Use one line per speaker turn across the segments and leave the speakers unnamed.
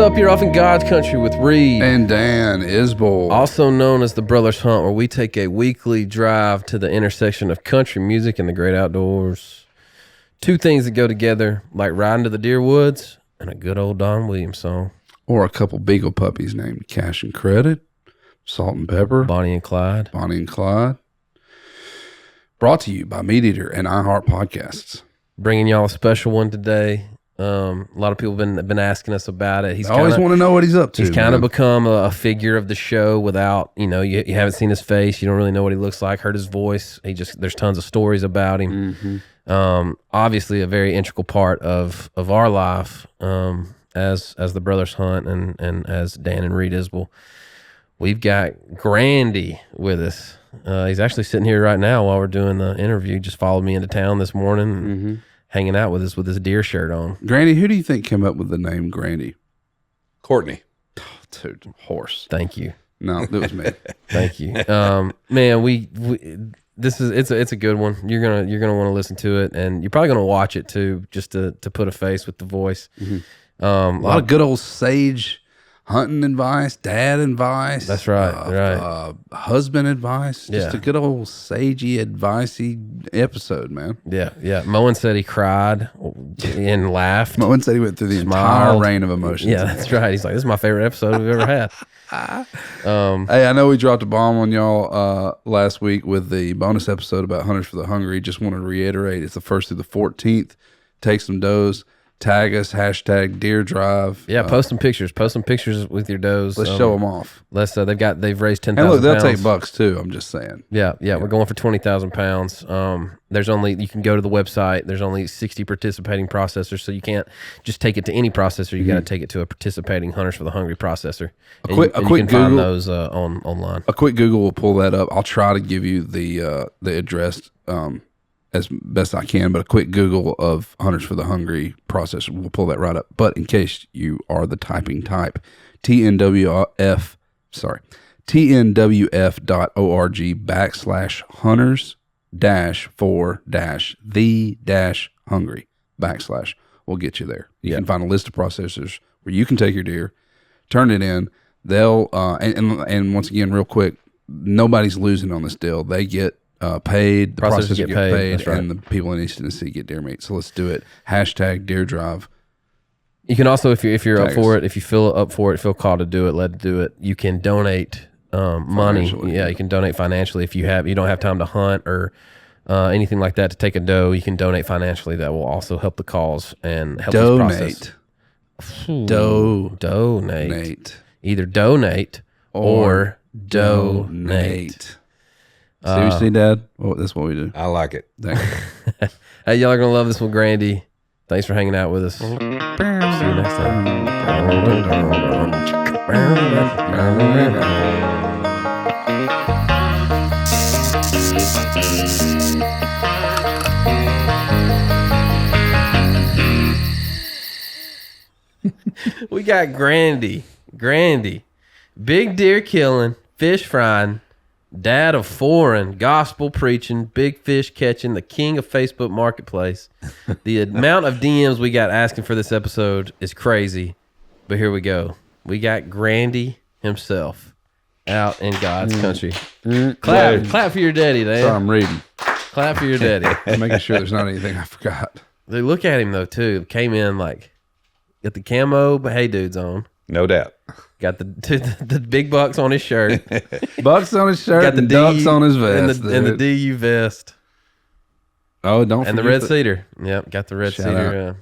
up? You're off in God's country with Reid
and Dan Isbell,
also known as the Brothers Hunt, where we take a weekly drive to the intersection of country music and the great outdoors. Two things that go together, like riding to the deer woods and a good old Don Williams song.
Or a couple beagle puppies named Cash and Credit, Salt and Pepper,
Bonnie and Clyde.
Brought to you by MeatEater and iHeart Podcasts.
Bringing y'all a special one today. A lot of people have been asking us about it.
I always want to know what he's up to.
He's kind of become a figure of the show without, you haven't seen his face. You don't really know what he looks like, heard his voice. There's tons of stories about him. Mm-hmm. Obviously a very integral part of our life as the Brothers Hunt and as Dan and Reid Isbell. We've got Grandy with us. He's actually sitting here right now while we're doing the interview. Just followed me into town this morning. Mm-hmm. Hanging out with us with his deer shirt on.
Grandy, who do you think came up with the name Grandy?
Courtney.
Oh, dude, horse.
Thank you.
No, it was me.
Thank you. Man, it's a good one. You're gonna want to listen to it, and you're probably gonna watch it too, just to put a face with the voice. Mm-hmm. A
lot of good old sage hunting advice, dad advice.
That's right.
Husband advice.
Yeah.
Just a good old sagey advicey episode, man.
Yeah. Moen said he cried and laughed.
Moen said he went through the entire rain of emotions.
Yeah, that's right. He's like, this is my favorite episode we've ever had.
Hey, I know we dropped a bomb on y'all last week with the bonus episode about Hunters for the Hungry. Just want to reiterate, it's the 1st through the 14th. Take some does. Tag us, hashtag Deer Drive.
Yeah, post some pictures. Post some pictures with your does.
Let's show them off.
They've raised 10,000
And look, they'll
pounds.
take bucks too. I'm just saying.
Yeah. We're going for 20,000 pounds. You can go to the website. There's only 60 participating processors, so you can't just take it to any processor. You got to take it to a participating Hunters for the Hungry processor.
A quick
you can
Google,
find those online.
A quick Google will pull that up. I'll try to give you the address as best I can, but a quick Google of Hunters for the Hungry processor will pull that right up. But in case you are the typing type, TNWF.org/hunters-for-the-hungry/ will get you there. You can find a list of processors where you can take your deer, turn it in. They'll and once again, real quick, nobody's losing on this deal. They get paid, the processors get paid, right. And the people in East Tennessee get deer meat. So let's do it. Hashtag Deer Drive.
You can also, if you're up for it, if you feel up for it, feel called to do it, let it do it. You can donate money. Yeah, you can donate financially if you don't have time to hunt or anything like that to take a doe. You can donate financially. That will also help the cause and help this process. Donate. Either donate or donate.
Seriously, Dad? Well, that's what we do.
I like it.
Thank you.
Hey, y'all are going to love this one, Grandy. Thanks for hanging out with us. See you next time. We got Grandy. Big deer killing, fish frying, dad of foreign, gospel preaching, big fish catching, the king of Facebook Marketplace. The amount of DMs we got asking for this episode is crazy, but here we go. We got Grandy himself out in God's country. Clap for your daddy, Dan.
Sorry, I'm reading.
Clap for your daddy.
I'm making sure there's not anything I forgot.
Dude, look at him though too. Came in like got the camo, but hey dudes on.
No doubt.
Got the big bucks on his shirt.
Bucks on his shirt, got the ducks on his vest.
And the DU vest.
Oh, don't
and
forget
the red cedar. Yep, got the red cedar.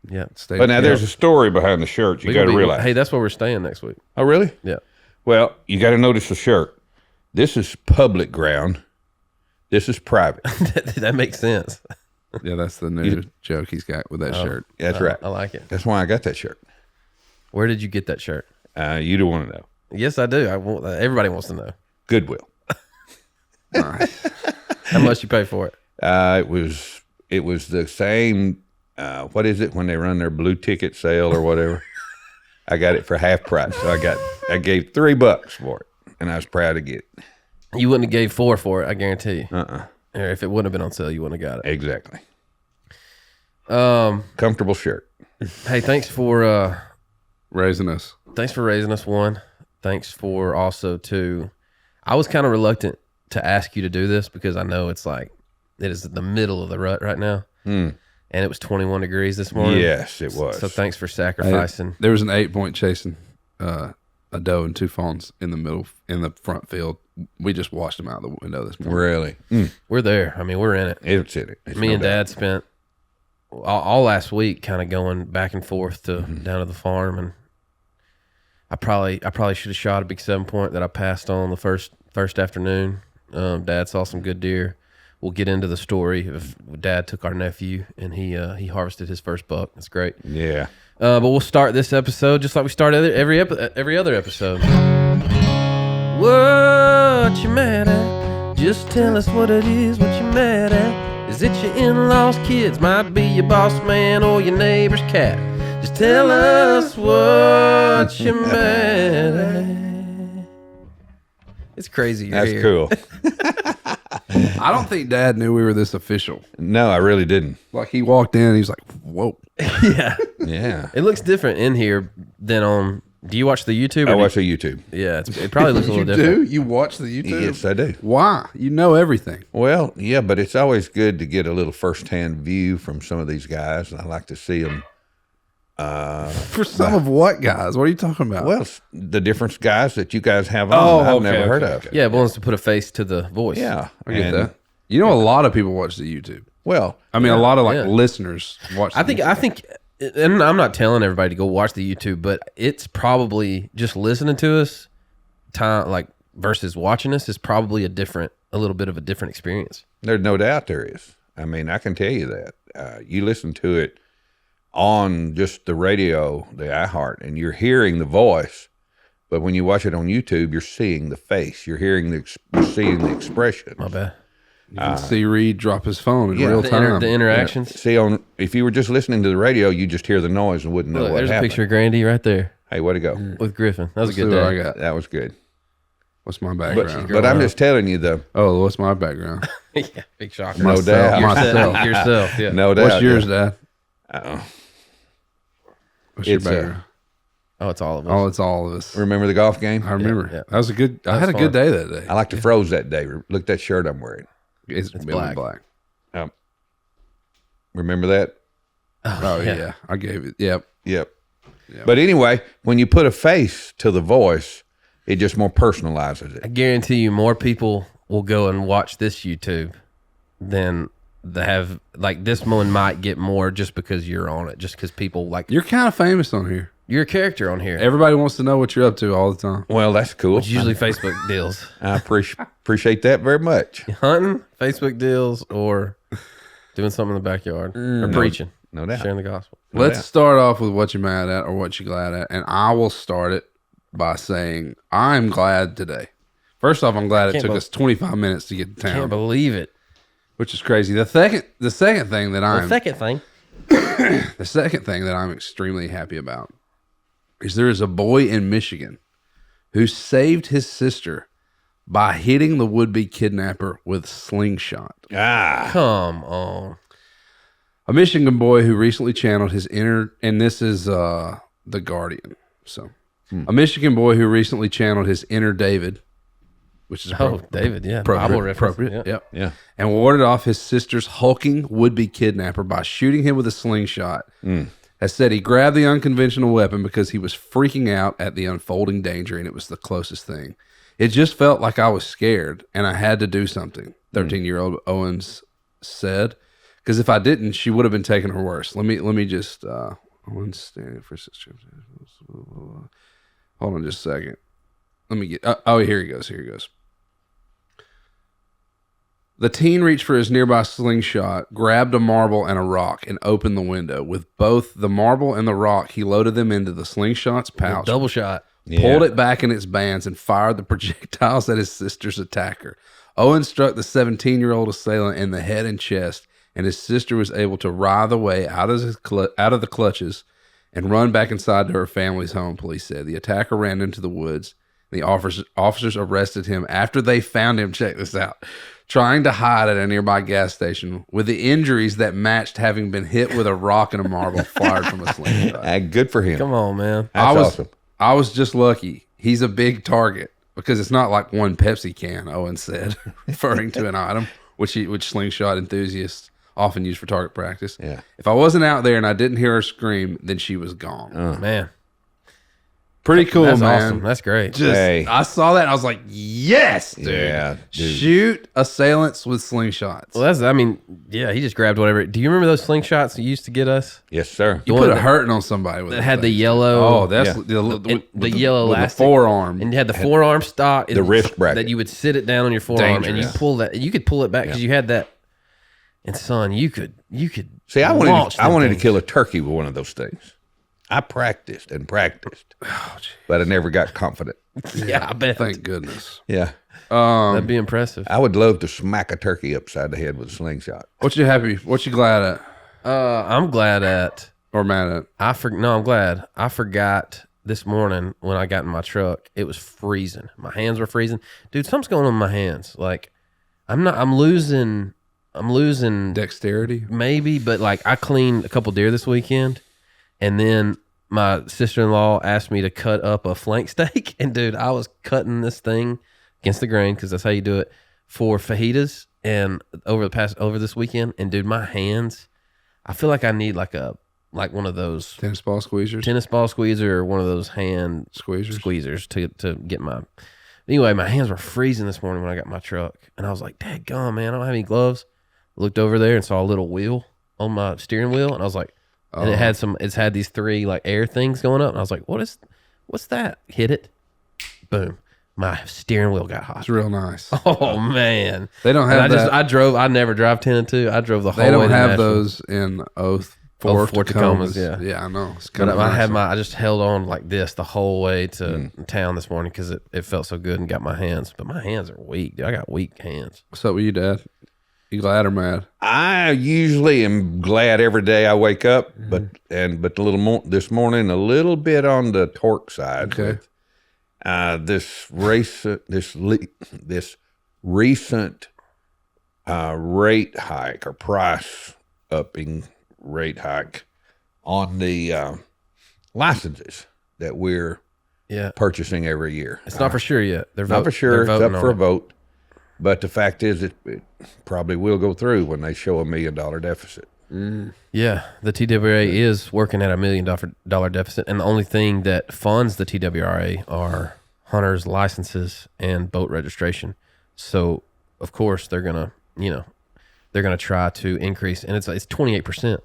Yep.
But now there's a story behind the shirt you got to realize.
Hey, that's where we're staying next week.
Oh, really?
Yeah.
Well, you got to notice the shirt. This is public ground. This is private.
That makes sense.
Yeah, that's the new joke he's got with that shirt.
That's right.
I like it.
That's why I got that shirt.
Where did you get that shirt?
You don't want to know.
Yes, I do. Everybody wants to know.
Goodwill.
Nice.
How much you pay for it?
It was the same. What is it when they run their blue ticket sale or whatever? I got it for half price. So I gave $3 for it, and I was proud to get it.
You wouldn't have gave $4 for it, I guarantee you.
Or
if it wouldn't have been on sale, you wouldn't have got it.
raising us.
Thanks for raising us, one. Thanks for also, two. I was kind of reluctant to ask you to do this because I know it's like, it is the middle of the rut right now. And it was 21 degrees this morning.
Yes, it was.
So thanks for sacrificing.
There was an 8-point chasing a doe and 2 fawns in the front field. We just watched them out the window this morning.
Really?
We're there. I mean, we're in it.
It's in it. It's
Me
no
and
doubt.
Dad spent all last week kind of going back and forth to down to the farm, and I probably should have shot a big 7-point that I passed on the first afternoon. Dad saw some good deer. We'll get into the story of Dad took our nephew and he harvested his first buck. That's great.
Yeah.
But we'll start this episode just like we start every other episode. What you mad at? Just tell us what it is, what you mad at. Is it your in-laws' kids? Might be your boss man or your neighbor's cat. Just tell us what you mad at. It's crazy you're
That's
here.
cool.
I don't think Dad knew we were this official.
No, I really didn't.
Like he walked in and he's like, whoa.
Yeah.
Yeah.
It looks different in here than on... Do you watch the YouTube?
I watch the YouTube.
Yeah, it probably looks a little
You
different.
do? You watch the YouTube?
Yes, I do.
Why? You know everything.
Well, yeah, but it's always good to get a little firsthand view from some of these guys, and I like to see them.
For some of what, guys? What are you talking about?
Well, the different guys that you guys have on, I've never heard of.
Yeah, it wants to put a face to the voice.
Yeah,
I get
and-
that. You know, a lot of people watch the YouTube.
Well,
I mean, a lot of
yeah.
listeners watch.
I think, and I'm not telling everybody to go watch the YouTube, but it's probably just listening to us, versus watching us is probably a little bit of a different experience.
there's no doubt there is. I mean, I can tell you that. You listen to it on just the radio, the iHeart, and you're hearing the voice. But when you watch it on YouTube, you're seeing the face. You're you're seeing the expression.
My bad.
you can see Reid drop his phone in real
The
time.
interactions.
See, if you were just listening to the radio, you just hear the noise and wouldn't know
Look,
what
there's
happened.
a picture of Grandy right there
Hey, way to go.
with Griffin. That was
Let's
a
see
good
what
day.
I got.
That was good.
What's my
But,
background?
but I'm just telling you, though,
Oh, what's my background?
Yeah, big shocker.
no doubt.
Myself.
Yourself, yeah.
No doubt.
What's yours, Dad?
Uh-oh.
What's your
It's,
background?
Oh, it's all of us.
Oh, it's all of us.
Remember the golf game?
I remember.
yeah.
That was a good. I had a
was
good
fun.
day that day.
I like to froze that day. Look at that shirt I'm wearing.
It's
black.
black.
Remember that?
Oh yeah. I gave it. Yep.
Yep. But anyway, when you put a face to the voice, it just more personalizes
I
it.
guarantee you more people will go and watch this YouTube than they have. Like, this one might get more just because you're on it, just because people like
You're kind of famous on here.
you're a character on here.
Everybody wants to know what you're up to all the time.
Well, that's cool.
It's usually Facebook deals.
I appreciate that very much.
Hunting, Facebook deals, or doing something in the backyard, or preaching,
No doubt.
sharing the gospel.
Let's
doubt.
start off with what you're mad at or what you're glad at, and I will start it by saying I'm glad today. First off, I'm glad it
Can't
took
bel-
us 25 minutes to get to
Can't
town,
believe it.
which is crazy. The second thing that I'm
Second thing,
the second thing that I'm extremely happy about is there is a boy in Michigan who saved his sister by hitting the would-be kidnapper with a slingshot.
come on.
A Michigan boy who recently channeled his inner, and this is The Guardian. So, a Michigan boy who recently channeled his inner David, which is
David, yeah, Bible reference.
appropriate.
Yeah.
Yep.
Yeah.
And warded off his sister's hulking would-be kidnapper by shooting him with a slingshot. Has said he grabbed the unconventional weapon because he was freaking out at the unfolding danger, and it was the closest thing. It just felt like I was scared, and I had to do something. 13-year-old Owens said, because if I didn't, she would have been taking her worse. Let me just Owens standing for sister. Hold on just a second. Let me get. Oh, here he goes. Here he goes. The teen reached for his nearby slingshot, grabbed a marble and a rock, and opened the window. With both the marble and the rock, he loaded them into the slingshot's pouch,
Double shot.
pulled it back in its bands, and fired the projectiles at his sister's attacker. Owen struck the 17-year-old assailant in the head and chest, and his sister was able to writhe away out of the clutches and run back inside to her family's home, police said. The attacker ran into the woods, The officers arrested him after they found him, check this out, trying to hide at a nearby gas station with the injuries that matched having been hit with a rock and a marble fired from a slingshot.
Good for him.
Come on, man.
That's awesome.
I was just lucky. He's a big target because it's not like one Pepsi can, Owen said, referring to an item which slingshot enthusiasts often use for target practice.
Yeah.
If I wasn't out there and I didn't hear her scream, then she was gone.
Man.
Pretty cool,
That's
man.
awesome. That's great.
I saw that and I was like, yes, dude.
Yeah, dude.
Shoot assailants with slingshots.
Well, he just grabbed whatever. Do you remember those slingshots you used to get us?
Yes, sir.
You put a hurting on somebody with
That
it.
had the yellow.
Oh, that's the
yellow
with
elastic.
the forearm.
And you had the forearm stock.
The wrist bracket.
That you would sit it down on your forearm and you
Dangerous.
pull that. You could pull it back because you had that. And son, you could.
See, I
launch them
wanted to
things.
kill a turkey with one of those things. I practiced and practiced, but I never got confident.
Yeah, I bet.
Thank goodness.
Yeah.
That'd be impressive.
I would love to smack a turkey upside the head with a slingshot.
What you happy? What you glad at
I'm glad at.
or mad at?
I'm glad. I forgot this morning when I got in my truck. It was freezing. My hands were freezing. Dude, something's going on with my hands. Like, I'm losing
Dexterity?
maybe, but like I cleaned a couple deer this weekend, and then my sister-in-law asked me to cut up a flank steak, and dude, I was cutting this thing against the grain because that's how you do it for fajitas. And over this weekend, and dude, my hands, I feel like I need like one of those
Tennis ball squeezers?
tennis ball squeezer or one of those hand
Squeezers?
to get my. Anyway, my hands were freezing this morning when I got my truck, and I was like, "Daggone, man, I don't have any gloves." Looked over there and saw a little wheel on my steering wheel, and I was like, and it's had these 3 like air things going up, and I was like, what's that? Hit it, boom, my steering wheel got hot.
It's real nice.
Oh man,
They don't have that.
I never drive 10 and 2. I drove the whole
They
way
don't
to
have
Nashville.
those in Ford
Tacomas, yeah.
Yeah, I know. It's
But
kind of
I just held on like this the whole way to town this morning because it felt so good and got my hands. But my hands are weak, dude. I got weak hands.
What's up with you, Dad? You glad or mad?
I usually am glad every day I wake up, but this morning a little bit on the torque side.
Okay.
With, this recent rate hike or price upping rate hike on the licenses that we're purchasing every year.
It's not for sure yet. They're
Not for sure. It's up for a
it.
vote. But the fact is, it probably will go through when they show $1 million deficit.
Yeah, the TWRA is working at $1 million deficit, and the only thing that funds the TWRA are hunters' licenses and boat registration. So, of course, they're gonna try to increase, and it's 28%.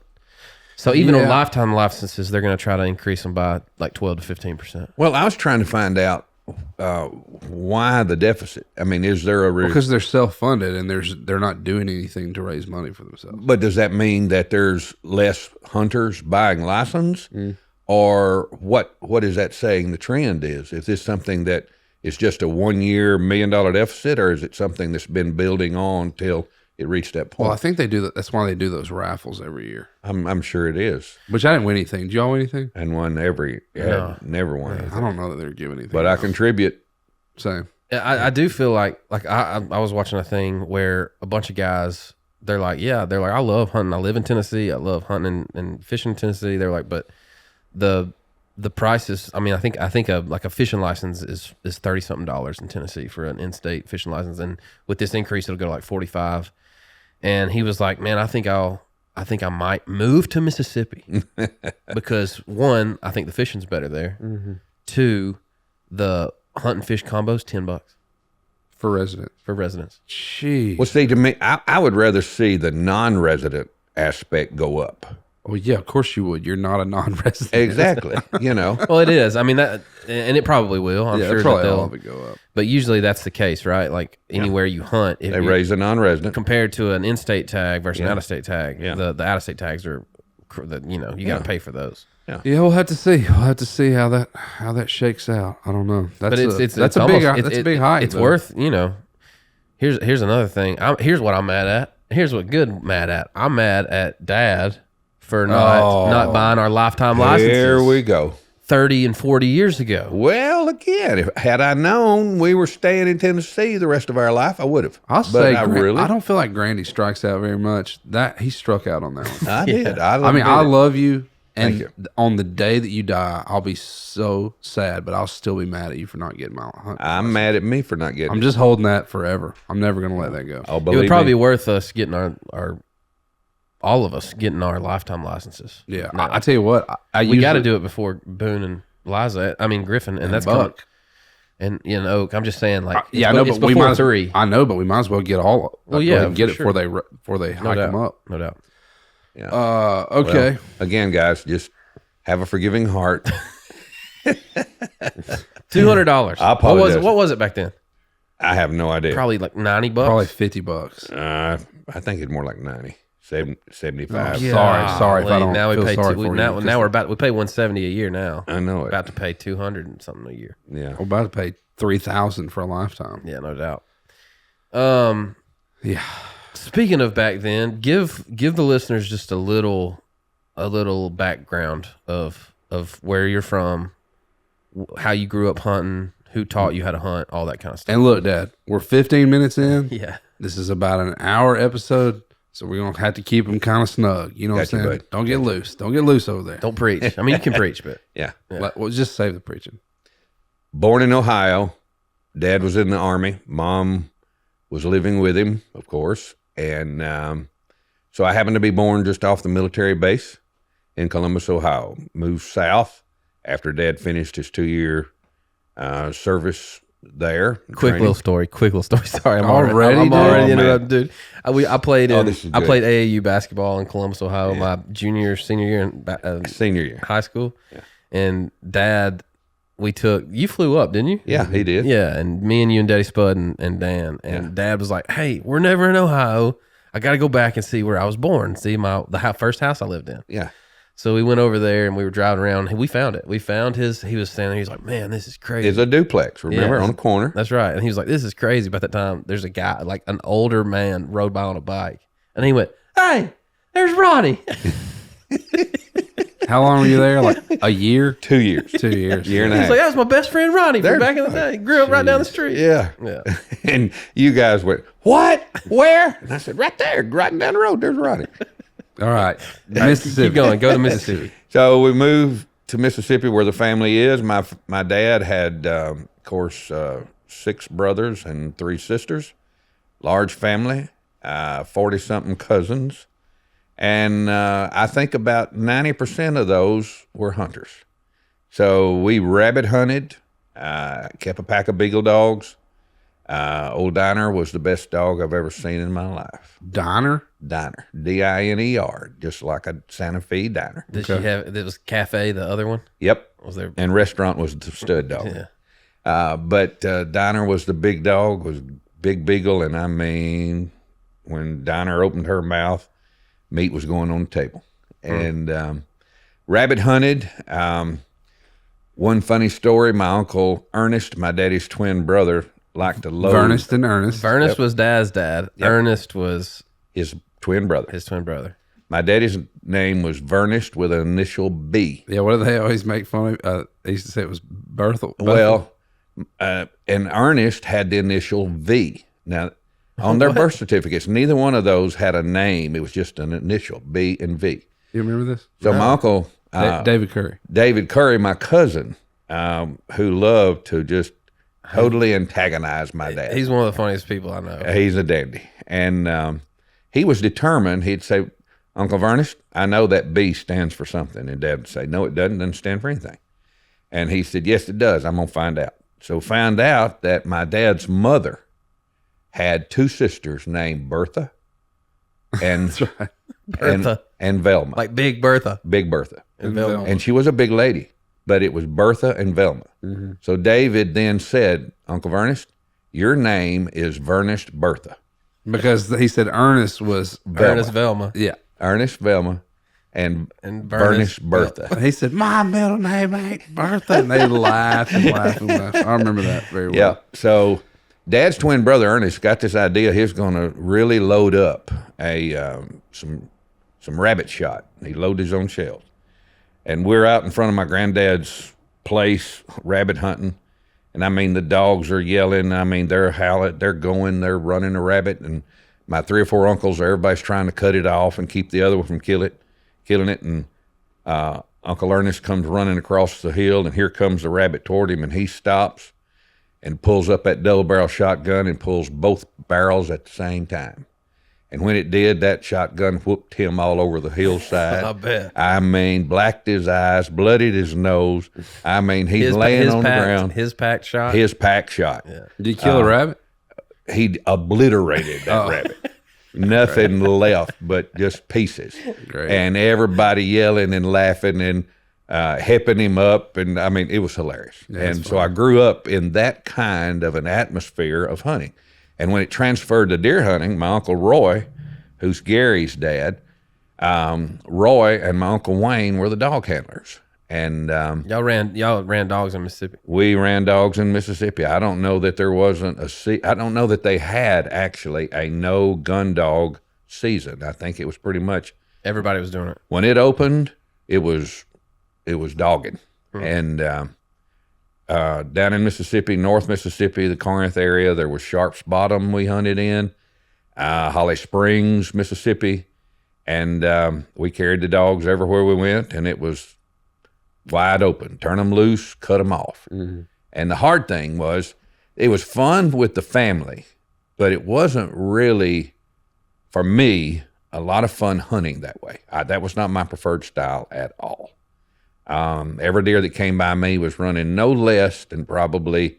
So even on lifetime licenses, they're gonna try to increase them by like 12 to 15%.
Well, I was trying to find out why the deficit. I mean, is there a
Because they're self-funded and they're not doing anything to raise money for themselves.
But does that mean that there's less hunters buying license, or what? What is that saying? The trend is this something that is just a 1 year $1 million deficit, or is it something that's been building on till it reached that point?
Well, I think they do that. That's why they do those raffles every year.
I'm sure it is,
Which I didn't win anything. Did y'all win anything?
and won never won.
I don't know that they're giving anything.
But I contribute.
Same.
I do feel like I was watching a thing where a bunch of guys, they're like, I love hunting. I live in Tennessee. I love hunting and fishing in Tennessee. They're like, but the prices. I mean, I think a fishing license is $30 something in Tennessee for an in-state fishing license, and with this increase, it'll go to like 45. And he was like, man, I think I might move to Mississippi because 1, I think the fishing's better there. 2, the hunt and fish combo's $10
For residents.
Jeez.
Well, see, to me, I would rather see the non-resident aspect go up.
Well, yeah, of course you would. You're not a non-resident.
Exactly.
Well, it is. I mean that, and it probably will. I'm sure
probably
that
all of it go up.
But usually that's the case, right? Like anywhere you hunt, if
They raise a non-resident.
compared to an in-state tag versus an
Yeah.
out-of-state tag.
Yeah.
The out-of-state tags are, you got to pay for those.
Yeah, we'll have to see. We'll have to see how that shakes out. I don't know. That's a big hike.
It's
though.
worth, Here's another thing. Here's what I'm mad at. Here's what good mad at. I'm mad at Dad for not buying our lifetime licenses.
Here we go.
30 and 40 years ago.
Well, again, had I known we were staying in Tennessee the rest of our life, I would have.
I'll say,
I
don't feel like Grandy strikes out very much. That he struck out on that one.
I did.
I love you. And on the day that you die, I'll be so sad, but I'll still be mad at you for not getting my hunt.
I'm mad at me for not getting
I'm just holding that forever. I'm never going to let that go.
Oh,
it would probably be worth us getting all of us getting our lifetime licenses.
Yeah. I tell you what,
we got to do it before Boone and Griffin, and that's
Buck.
And Oak. I'm just saying, like,
I know, but we might
3.
I know, but we might as well get all.
Well, yeah,
get it before they hike them up.
No doubt.
Yeah. Okay.
Well, again, guys, just have a forgiving heart.
$200.
I apologize.
What was it back then?
I have no idea.
Probably like $90.
Probably $50.
I think it's more like 90, 75.
Oh, sorry. If I don't
now we
feel
pay
sorry for you.
now we pay $170 a year now.
I know it.
About to pay $200 and something a year.
Yeah.
We're about to pay $3,000 for a lifetime.
Yeah, no doubt.
Yeah.
Speaking of back then, give the listeners just a little background of where you're from, how you grew up hunting, who taught you how to hunt, all that kind of stuff.
And look, Dad, we're 15 minutes in.
Yeah.
This is about an hour episode, so we're going to have to keep them kind of snug. You know what I'm saying?
Buddy.
Don't get loose. Don't get loose over there.
Don't preach. I mean, you can preach, but
Yeah.
We'll just save the preaching.
Born in Ohio. Dad was in the Army. Mom was living with him, of course. And so I happened to be born just off the military base in Columbus, Ohio. Moved south after Dad finished his 2-year service there.
Quick little story. Sorry, I'm
Already,
already
dude?
interrupted, dude. I played
this is
I
good.
played AAU basketball in Columbus, Ohio, my senior year in
Senior year.
high school. Yeah. And Dad, you flew up, didn't you?
Yeah, he did.
Yeah, and me and you and Daddy Spud and Dan. And Dad was like, "Hey, we're never in Ohio. I got to go back and see where I was born. See the first house I lived in."
Yeah.
So we went over there and we were driving around. And we found it. We found he was standing there. He's like, "Man, this is crazy."
It's a duplex, remember,
Yeah.
on the corner.
That's right. And he was like, "This is crazy." But at that time, there's a guy, like an older man, rode by on a bike. And he went, "Hey, there's Ronnie."
How long were you there? Like a year?
2 years.
2 years.
Year and a
He's
half.
like, "That was my best friend Ronnie from back in the day. He grew up right down the street."
Yeah.
Yeah.
And you guys went, "What? Where?" And I said, "Right there, right down the road. There's Ronnie."
All right. Mississippi.
Keep going. Go to Mississippi.
So we moved to Mississippi where the family is. My dad had, of course, 6 brothers and 3 sisters. Large family, 40-something cousins. And I think about 90% of those were hunters. So we rabbit hunted, kept a pack of beagle dogs. Old Diner was the best dog I've ever seen in my life.
Diner?
Diner, Diner, just like a Santa Fe diner.
Did she have? It was Cafe, the other one.
Yep.
Was there?
And restaurant was the stud dog.
Yeah.
But Diner was the big dog, was big beagle, and I mean, when Diner opened her mouth, meat was going on the table. And rabbit hunted. One funny story: my uncle Ernest, my daddy's twin brother, liked to load.
Ernest and Ernest.
Ernest was Dad's dad.
Yep.
Ernest was
His twin brother.
his twin brother.
My daddy's name was Vernest with an initial B.
Yeah, what do they always make fun of? They used to say it was Berthel.
Well, and Ernest had the initial V. Now, on their birth certificates, neither one of those had a name. It was just an initial, B and V.
You remember this?
So my uncle,
David Curry.
David Curry, my cousin, who loved to just totally antagonize my dad.
He's one of the funniest people I know.
He's a dandy. And he was determined. He'd say, "Uncle Ernest, I know that B stands for something." And Dad would say, "No, it doesn't stand for anything." And he said, "Yes, it does. I'm going to find out." So found out that my dad's mother had 2 sisters named Bertha and
That's right.
Bertha.
and Velma.
Like Big Bertha.
Big Bertha.
And Velma.
And she was a big lady, but it was Bertha and Velma.
Mm-hmm.
So David then said, "Uncle Ernest, your name is Vernest Bertha."
Because he said Ernest was
Ernest Velma.
Yeah.
Ernest Velma and
And
Vernest Bertha.
He said, "My middle name ain't Bertha." And they laughed and laughed and laughed. I remember that very well.
Yeah. So Dad's twin brother Ernest got this idea he was going to really load up some rabbit shot. He loaded his own shells. And we're out in front of my granddad's place rabbit hunting. And I mean, the dogs are yelling. I mean, they're howling, they're running a rabbit. And my 3 or 4 uncles, everybody's trying to cut it off and keep the other one from killing it. And Uncle Ernest comes running across the hill, and here comes the rabbit toward him, and he stops and pulls up that double barrel shotgun and pulls both barrels at the same time. And when it did, that shotgun whooped him all over the hillside.
I bet.
I mean, blacked his eyes, bloodied his nose. I mean, he's laying on the ground.
His pack shot?
His pack shot.
Yeah.
Did you kill a rabbit?
He obliterated that rabbit. Nothing left but just pieces.
Great.
And everybody yelling and laughing and hepping him up. And I mean, it was hilarious. And so I grew up in that kind of an atmosphere of hunting. And when it transferred to deer hunting, my Uncle Roy, who's Gary's dad, Roy and my Uncle Wayne were the dog handlers. And
y'all ran dogs in Mississippi.
we ran dogs in Mississippi. I don't know that there wasn't I don't know that they had actually a no gun dog season. I think it was pretty much
Everybody was doing it.
when it opened, it was dogging. And down in Mississippi, North Mississippi, the Corinth area, there was Sharp's Bottom we hunted in, Holly Springs, Mississippi, and we carried the dogs everywhere we went, and it was wide open. Turn them loose, cut them off. And the hard thing was, it was fun with the family, but it wasn't really, for me, a lot of fun hunting that way. That was not my preferred style at all. Every deer that came by me was running no less than probably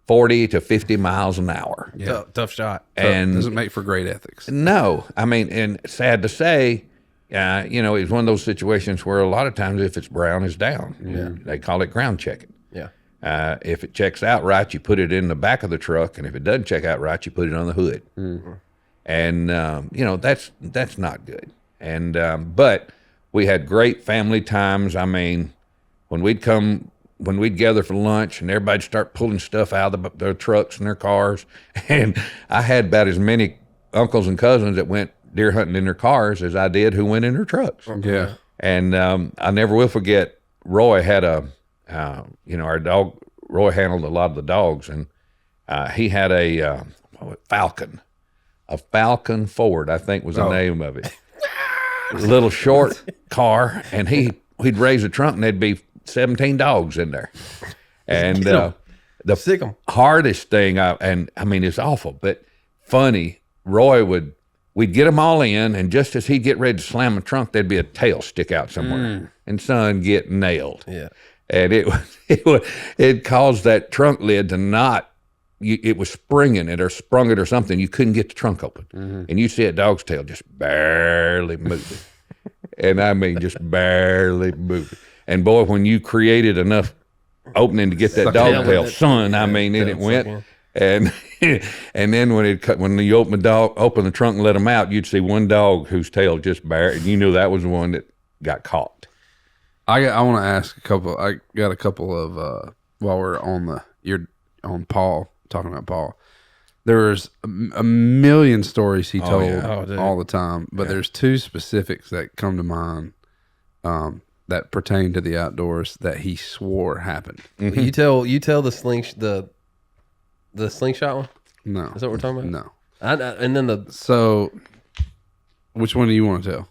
40 to 50 miles an hour.
Yeah. Tough shot.
And
Doesn't make for great ethics.
no, I mean, and sad to say, it was one of those situations where a lot of times if it's brown, it's down. Yeah. They call it ground checking.
Yeah.
If it checks out right, you put it in the back of the truck, and if it doesn't check out right, you put it on the hood. And that's not good. And but we had great family times. I mean, when we'd gather for lunch, and everybody'd start pulling stuff out of their trucks and their cars, and I had about as many uncles and cousins that went deer hunting in their cars as I did who went in their trucks.
Yeah.
And I never will forget, Roy had our dog, Roy handled a lot of the dogs, and he had a Falcon Ford, I think was the name of it. A little short car, and he'd raise the trunk, and there'd be 17 dogs in there. And the
Sick 'em.
hardest thing, it's awful, but funny, we'd get them all in, and just as he'd get ready to slam the trunk, there'd be a tail stick out somewhere, and son get nailed.
Yeah.
And it caused that trunk lid to not. It was springing it or sprung it or something. You couldn't get the trunk open, and you see a dog's tail just barely moving, and I mean just barely moving. And boy, when you created enough opening to get that dog tail, son, I mean, and it went. And and then when you open the trunk and let them out, you'd see one dog whose tail just bare, and you knew that was the one that got caught.
I want to ask a couple. I got a couple of while we're you're on Paul, talking about Paul. There's a million stories he told all the time, but there's 2 specifics that come to mind that pertain to the outdoors that he swore happened.
You tell the slingshot one?
No,
Is that what we're talking about?
no.
And then
So, which one do you want to tell?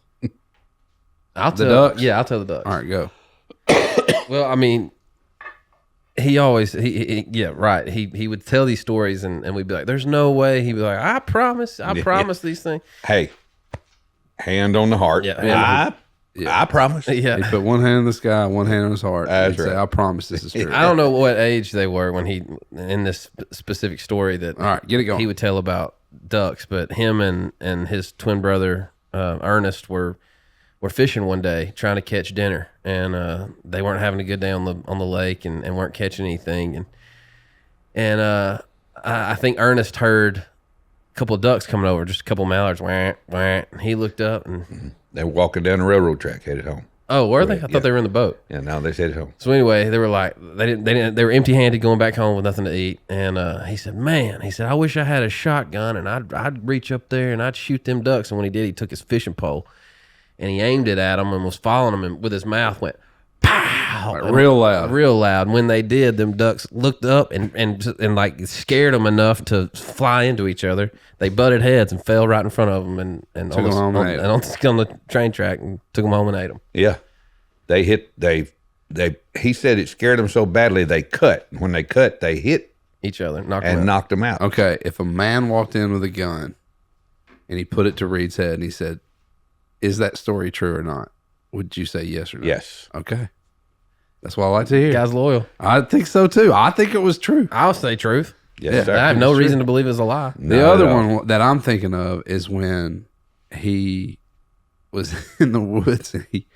I'll
The
tell
ducks?
Yeah, I'll tell the ducks.
All right, go.
Well, I mean, he always right. He would tell these stories, and we'd be like, "There's no way." He'd be like, "I promise these things."
Hey, hand on the heart.
Yeah.
I promise.
Yeah.
He put one hand in the sky, one hand on his heart.
That's
and say,
right.
I promise this is true.
I don't know what age they were when he in this specific story that
All right, get it going.
he would tell about ducks, but him and his twin brother Ernest were fishing one day trying to catch dinner, and they weren't having a good day on the lake and weren't catching anything, and I think Ernest heard a couple of ducks coming over, just a couple of mallards. Wah, wah. He looked up and
They were walking down the railroad track headed home.
oh, were they? I thought they were in the boat.
Yeah, now they headed home.
So anyway, they were like they were empty-handed going back home with nothing to eat, and he said, I wish I had a shotgun and I'd reach up there and I'd shoot them ducks. And when he did, he took his fishing pole and he aimed it at them and was following them, and with his mouth went pow. loud,
Like, real loud.
real loud. When they did, them ducks looked up and like scared them enough to fly into each other. They butted heads and fell right in front of them and
Took 'em home and ate 'em.
on the train track and took them home and ate them.
Yeah. He said it scared them so badly they cut. When they cut, they hit
Each other,
knocked them out.
Okay, if a man walked in with a gun and he put it to Reid's head and he said, "Is that story true or not?" Would you say yes or no?
Yes.
Okay. That's what I like to hear.
Guy's loyal.
I think so too. I think it was true.
I'll say truth.
Yes, sir.
I have no reason to believe it's a lie.
The
Not
other
at all.
one that I'm thinking of is when he was in the woods and he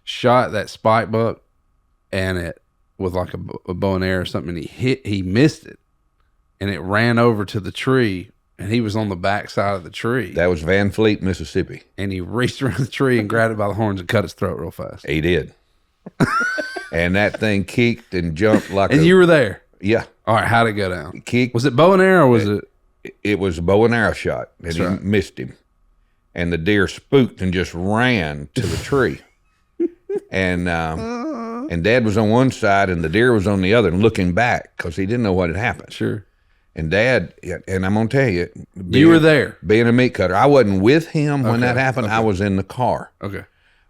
shot that spike buck and it with like a bow and arrow or something, and he missed it and it ran over to the tree and he was on the back side of the tree.
That was Van Fleet, Mississippi.
And he reached around the tree and grabbed it by the horns and cut its throat real fast.
He did. And that thing kicked and jumped like
And you were there.
Yeah.
All right, how'd it go down?
Kicked.
Was it bow and arrow or was it?
It was a bow and arrow shot, and he
right.
missed him. And the deer spooked and just ran to the tree. And Dad was on one side and the deer was on the other and looking back because he didn't know what had happened.
Sure.
And Dad, and I'm going to tell you.
You were there.
Being a meat cutter. I wasn't with him when
Okay,
that happened. I was in the car.
Okay.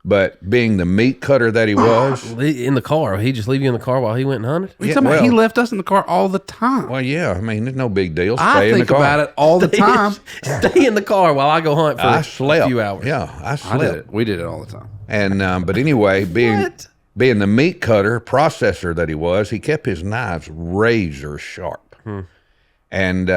But being the meat cutter that he was.
In the car. He just leave you in the car while he went and hunted?
What are you talking about? He left us in the car all the time.
Well, yeah. I mean, there's no big deal.
I
Stay in the
think
car.
about it all the time.
Stay in the car while I go hunt for
I
a
slept.
few hours.
Yeah, I
I
slept.
did it. We did it all the time.
And but anyway, being the meat cutter processor that he was, he kept his knives razor sharp. And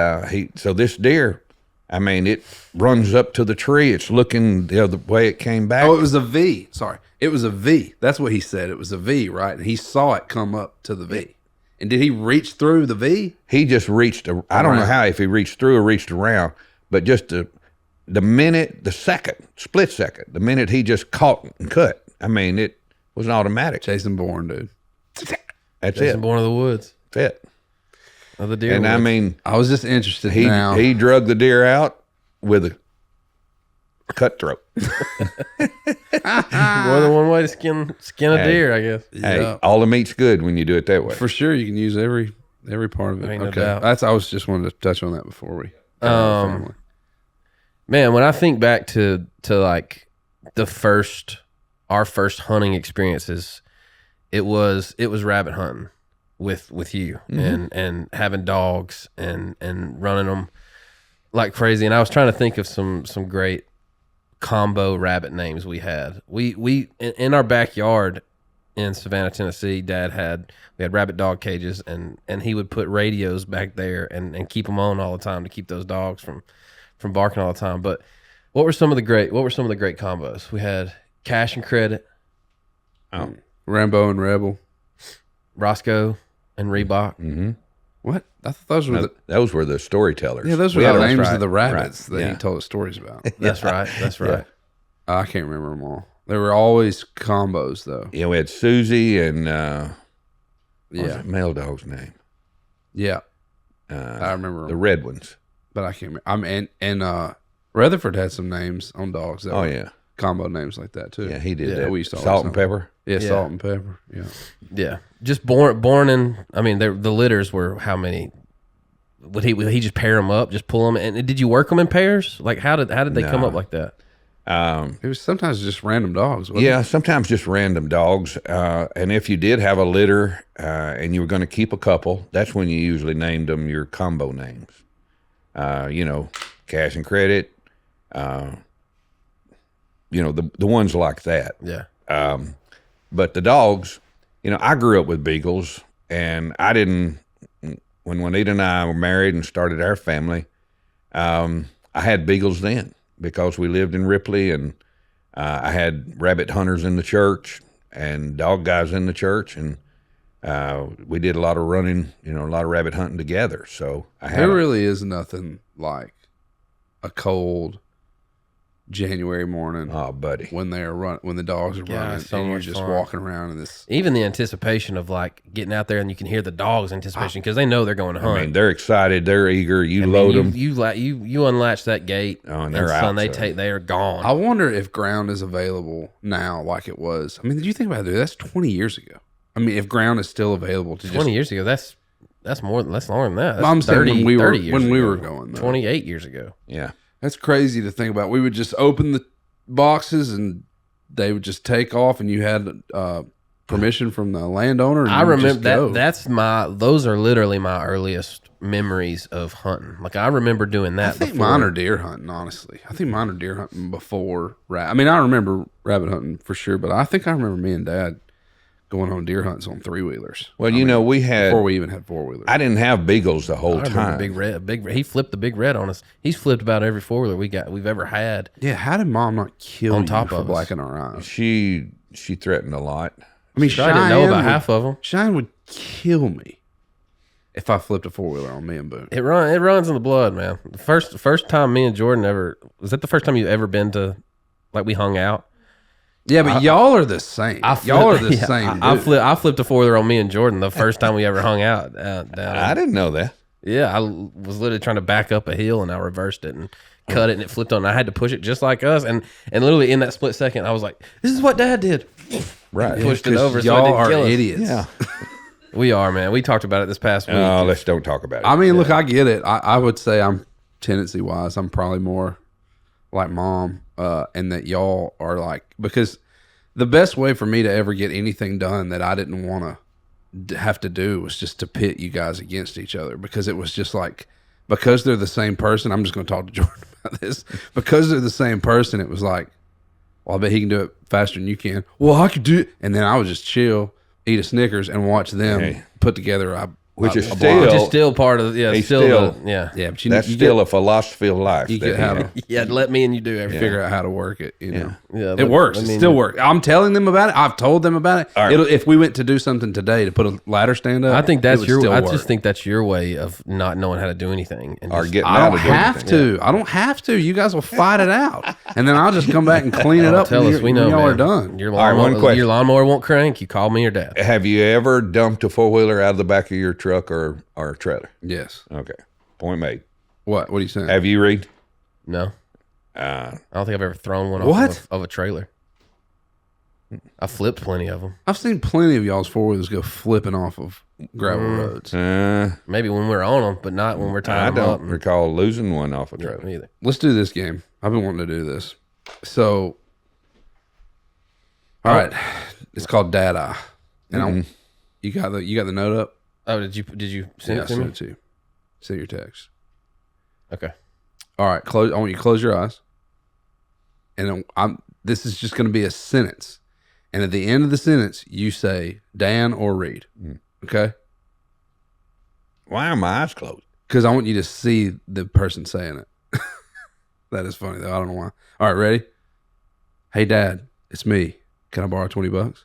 so this deer, I mean, it runs up to the tree. It's looking the other way it came back.
Oh, it was a V. Sorry. It was a V. That's what he said. It was a V, right? And he saw it come up to the V. And did he reach through the V?
He just reached. I don't know how, if he reached through or reached around, but just the split second, the minute he just caught and cut. I mean, it was an automatic.
Jason Bourne, dude.
That's
Jason
it.
Born of the woods.
Fit.
Of the deer
And
woods.
I mean,
I was just interested
he
now.
he drug the deer out with a cutthroat.
more than one way to skin a deer, I guess.
Hey, all the meat's good when you do it that way.
For sure, you can use every part of it.
Ain't no
Okay.
doubt.
I was just wanted to touch on that before we.
Man, when I think back to like our first hunting experiences, it was rabbit hunting with you and having dogs and running them like crazy. And I was trying to think of some great combo rabbit names we had. We in our backyard in Savannah, Tennessee, we had rabbit dog cages and he would put radios back there and keep them on all the time to keep those dogs from barking all the time. But what were some of the great combos? We had Cash and Credit,
Rambo and Rebel.
Roscoe and Reebok.
Mm-hmm.
What? I thought those were
Those were the storytellers.
those were
We
the
had
names
right.
of the rabbits that
Yeah.
he told us stories about.
That's right. That's right.
I can't remember them all. There were always combos though.
Yeah, we had Susie and what was
Yeah.
that male dog's name?
Yeah. I remember
The
them,
red ones.
but I can't remember. And Rutherford had some names on dogs that
Oh
were
yeah,
combo names like that too.
yeah, he did
Yeah,
that.
we used to
Salt
always
and
know.
pepper.
Yeah,
Yeah.
salt and pepper. Yeah.
Yeah. Just born in. I mean, the litters were how many? Would he just pair them up, just pull them? And did you work them in pairs? Like how did they come
No.
up like that?
It was sometimes just random dogs. Wasn't
Yeah, sometimes just random dogs. And if you did have a litter and you were going to keep a couple, that's when you usually named them your combo names. Cash and Credit. The ones like that.
Yeah.
But the dogs, I grew up with beagles, and I didn't. When Juanita and I were married and started our family, I had beagles then because we lived in Ripley, and I had rabbit hunters in the church and dog guys in the church, and we did a lot of running, a lot of rabbit hunting together. So I had
There really is nothing like a cold January morning
oh, buddy.
when when the dogs are
Yeah,
running
it's so
and you're
much
just
fun.
walking around in this.
Even the anticipation of like getting out there and you can hear the dogs' anticipation because they know they're going to hunt.
I mean, they're excited, they're eager. You
I mean,
load them.
You unlatch that gate.
Oh, and they're out,
They
so.
they are gone.
I wonder if ground is available now like it was. I mean, did you think about it? Dude, that's 20 years ago. I mean, if ground is still available to
20 years ago, that's longer than that. That's
I'm saying
30,
when we were
30 years ago.
going, though.
28 years ago.
Yeah.
That's crazy to think about. We would just open the boxes and they would just take off, and you had permission from the landowner. And
I
you would
remember
just go.
those are literally my earliest memories of hunting. Like I remember doing that.
I think
before.
mine are deer hunting, honestly. I think mine are deer hunting before I mean, I remember rabbit hunting for sure, but I think I remember me and Dad going on deer hunts on 3-wheelers.
Well, we had
before we even had 4-wheelers.
I didn't have beagles the whole
I remember
time.
Big Red. He flipped the Big Red on us. He's flipped about every 4-wheeler we've ever had.
Yeah, how did Mom not kill
On
you
top
for
of us.
blacking our eyes?
She threatened a lot.
I mean,
I didn't know about half of them.
Cheyenne would kill me if I flipped a 4-wheeler on me and Boone.
It runs in the blood, man. The first time me and Jordan was that the first time you ever been to, like, we hung out?
Yeah, but y'all are the same. Y'all are the same.
I flipped a 4-wheeler on me and Jordan the first time we ever hung out.
I didn't know that.
Yeah, I was literally trying to back up a hill and I reversed it and cut it and it flipped on. I had to push it just like us, and literally in that split second, I was like, "This is what Dad did."
Right.
Pushed it over. So it
y'all
didn't
are
kill us.
idiots.
Yeah.
We are, man. We talked about it this past week.
Oh, let's don't talk about it.
I mean, look, I get it. I would say I'm tendency-wise, I'm probably more like Mom, and that y'all are like, because the best way for me to ever get anything done that I didn't want to have to do was just to pit you guys against each other, because it was just like, because they're the same person. I'm just going to talk to Jordan about this. Because they're the same person, it was like, well, I bet he can do it faster than you can. Well, I could do it. And then I would just chill, eat a Snickers, and watch them put together
Which is
a
still-
Which is still part of
He's
yeah.
Yeah, but you,
That's
you
still
get,
a philosophy of life.
you
that
get
he
how
had.
to
Yeah, let me and you do everything.
figure out how to work it. You know,
Yeah,
it works. It still works. I'm telling them about it. I've told them about it.
All right.
If we went to do something today to put a ladder stand up,
I think
it
that's
would
your.
still
I
work.
just think that's your way of not knowing how to do anything. And
Or
just-
getting
I
out
don't
of doing
have
anything.
to. I don't have to. You guys will fight it out, and then I'll just come back and clean it up.
tell
when
us, we know,
y'all
man.
are done.
Your
right, one
lawnmower,
question.
your lawnmower won't crank. You call me or Dad.
Have you ever dumped a 4-wheeler out of the back of your truck or a trailer?
Yes.
Okay. Point made.
What? What are you saying?
Have you, Reid?
No, I don't think I've ever thrown one
What?
off of a trailer. I flipped plenty of them.
I've seen plenty of y'all's 4-wheelers go flipping off of gravel roads.
Maybe when we're on them, but not when we're
I
tying them up.
don't recall losing one off a trailer.
Either.
Let's do this game. I've been wanting to do this. So, all right, it's called Dada, and you got the note up.
Oh, did you send
Yeah,
it to
send
me?
it to you. Send your text.
Okay.
All right, close. I want you to close your eyes, and this is just going to be a sentence, and at the end of the sentence, you say Dan or Reid. Okay?
Why are my eyes closed?
Because I want you to see the person saying it. That is funny though. I don't know why. All right, ready? Hey, Dad, it's me. Can I borrow $20? Is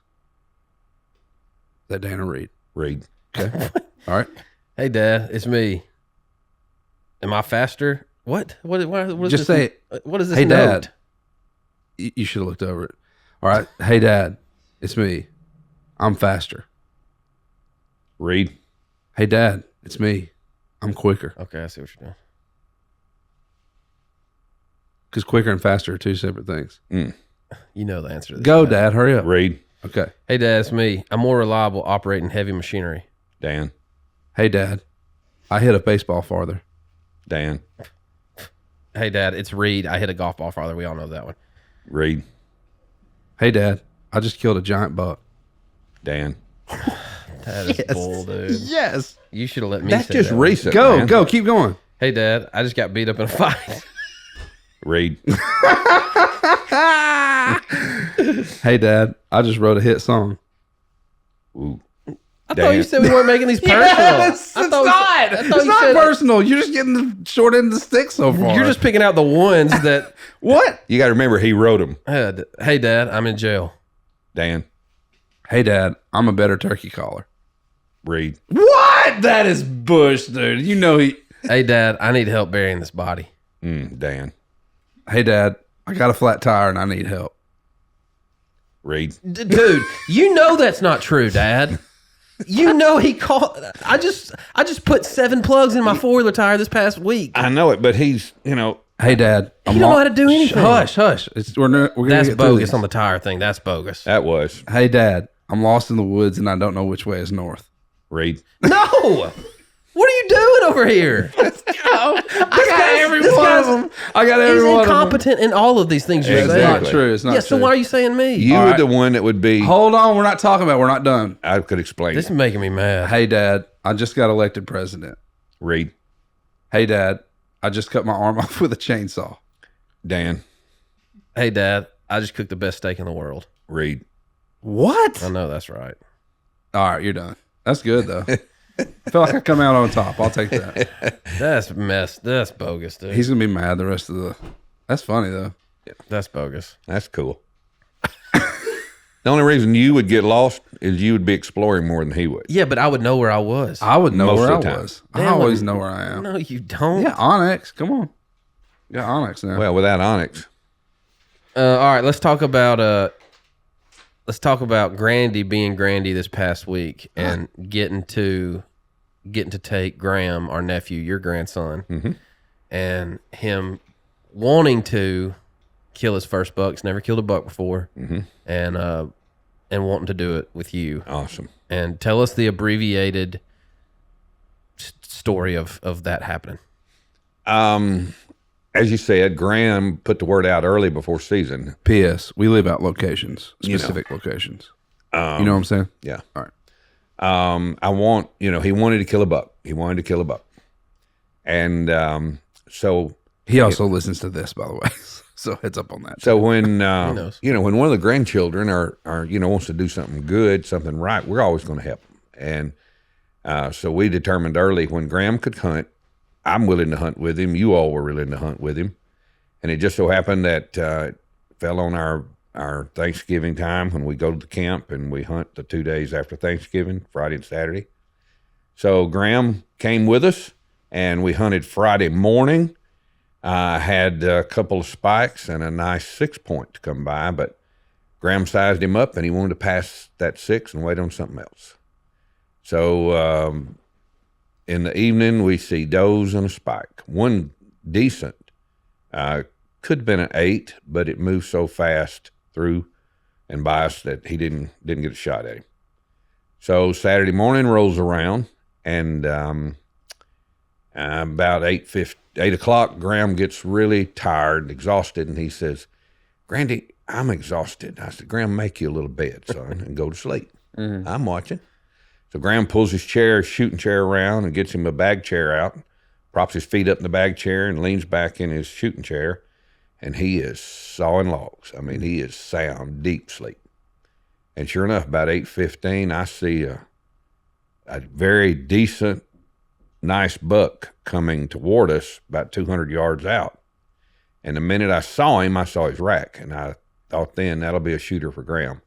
that Dan or Reid?
Reid.
Okay. All right.
Hey, Dad, it's me. Am I faster? What? What is
Just
this?
say it.
What is this?
Hey,
note?
Dad. You should have looked over it. All right. Hey, Dad, it's me. I'm faster.
Reid.
Hey, Dad, it's me. I'm quicker.
Okay, I see what you're doing.
Because quicker and faster are two separate things.
You know the answer to this.
Go, Dad. Hurry up.
Reid.
Okay.
Hey, Dad, it's me. I'm more reliable operating heavy machinery.
Dan.
Hey, Dad, I hit a baseball farther.
Dan.
Hey, Dad, it's Reid. I hit a golf ball farther. We all know that one.
Reid.
Hey, Dad, I just killed a giant buck.
Dan.
That is bull, dude.
Yes.
You should have let me
That's
say
just
that one.
recent.
Go,
man.
go. Keep going.
Hey, Dad, I just got beat up in a fight.
Reid.
Hey, Dad, I just wrote a hit song.
Ooh.
I thought you said we weren't making these personal.
Yes,
I
it's
thought
not.
I thought
It's
you
not
said-
personal. You're just getting the short end of the stick so far.
You're just picking out the ones that.
what?
You got to remember he wrote them.
Hey, Dad, I'm in jail.
Dan.
Hey, Dad, I'm a better turkey caller.
Reid.
What? That is Bush, dude. You know he.
Hey, Dad, I need help burying this body.
Dan.
Hey, Dad, I got a flat tire and I need help.
Reid.
Dude, you know that's not true, Dad. You know he called. I just put 7 plugs in my 4-wheeler tire this past week.
I know it, but he's,
Hey, Dad,
You don't know how to do anything.
Hush, hush. We're gonna
That's
get through
bogus
these.
on the tire thing. That's bogus.
that was.
Hey, Dad, I'm lost in the woods and I don't know which way is north.
Reid.
No! What are you doing over here?
I got every one of them. I got every
He's
one of them.
incompetent in all of these things you're
It's
saying.
not true. It's not
Yeah,
true.
so why are you saying me?
You
All
were
right.
the one that would be.
Hold on. We're not talking about it. We're not done.
I could explain
This
it.
is making me mad.
Hey, Dad, I just got elected president.
Reid.
Hey, Dad, I just cut my arm off with a chainsaw.
Dan.
Hey, Dad, I just cooked the best steak in the world.
Reid.
What?
I know that's right.
All right, you're done. That's good, though. I feel like I come out on top. I'll take that.
That's bogus, dude.
He's going to be mad the rest of the... That's funny, though.
That's bogus.
That's cool. The only reason you would get lost is you would be exploring more than he would.
Yeah, but I would know where I was.
I would know
Most
where
of
I
the time.
was. I
Dan
always
wouldn't-
know where I am.
No, you don't.
Yeah, Onyx. Come on. You got Onyx now.
Well, without Onyx,
All right, let's talk about Grandy being Grandy this past week and getting to take Graham, our nephew, your grandson, and him wanting to kill his first buck. He's never killed a buck before, and wanting to do it with you.
awesome.
And tell us the abbreviated story of that happening.
As you said, Graham put the word out early before season.
P.S. We live out locations,
You know.
specific locations. You know what I'm saying?
Yeah.
All right.
He wanted to kill a buck. He wanted to kill a buck. And so
He also listens to this, by the way. So heads up on that.
So when
knows?
when one of the grandchildren are wants to do something good, something right, we're always going to help them. And so we determined early when Graham could hunt, I'm willing to hunt with him. You all were willing to hunt with him, and it just so happened that it fell on our Thanksgiving time when we go to the camp and we hunt the 2 days after Thanksgiving, Friday and Saturday. So Graham came with us, and we hunted Friday morning. I had a couple of spikes and a nice 6-point to come by, but Graham sized him up and he wanted to pass that 6 and wait on something else. So in the evening, we see does and a spike. One decent, could have been an 8, but it moved so fast through and by us that he didn't get a shot at him. So Saturday morning rolls around, and about 8 o'clock, Graham gets really tired, exhausted, and he says, "Grandy, I'm exhausted." I said, "Graham, make you a little bed, son, and go to sleep." I'm watching. So Graham pulls his shooting chair around and gets him a bag chair out, props his feet up in the bag chair and leans back in his shooting chair, and he is sawing logs. I mean, he is sound, deep sleep. And sure enough, about 8:15, I see a very decent, nice buck coming toward us about 200 yards out. And the minute I saw him, I saw his rack, and I thought then that'll be a shooter for Graham.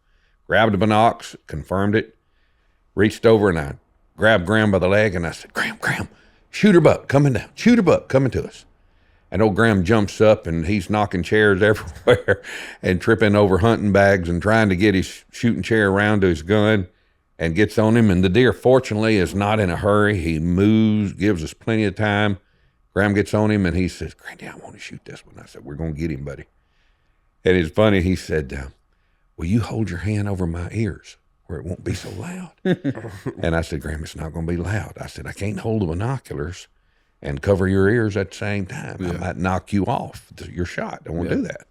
Grabbed the binocs, confirmed it, reached over and I grabbed Graham by the leg and I said, Graham, shooter buck coming down, shooter buck coming to us. And old Graham jumps up and he's knocking chairs everywhere and tripping over hunting bags and trying to get his shooting chair around to his gun, and gets on him. And the deer, fortunately, is not in a hurry. He moves, gives us plenty of time. Graham gets on him and he says, "Grandy, I want to shoot this one." I said, "We're going to get him, buddy." And it's funny. He said, "Will you hold your hand over my ears where it won't be so loud?" And I said, "Graham, it's not going to be loud." I said, "I can't hold the binoculars and cover your ears at the same time. I might knock you off your shot. I won't do that."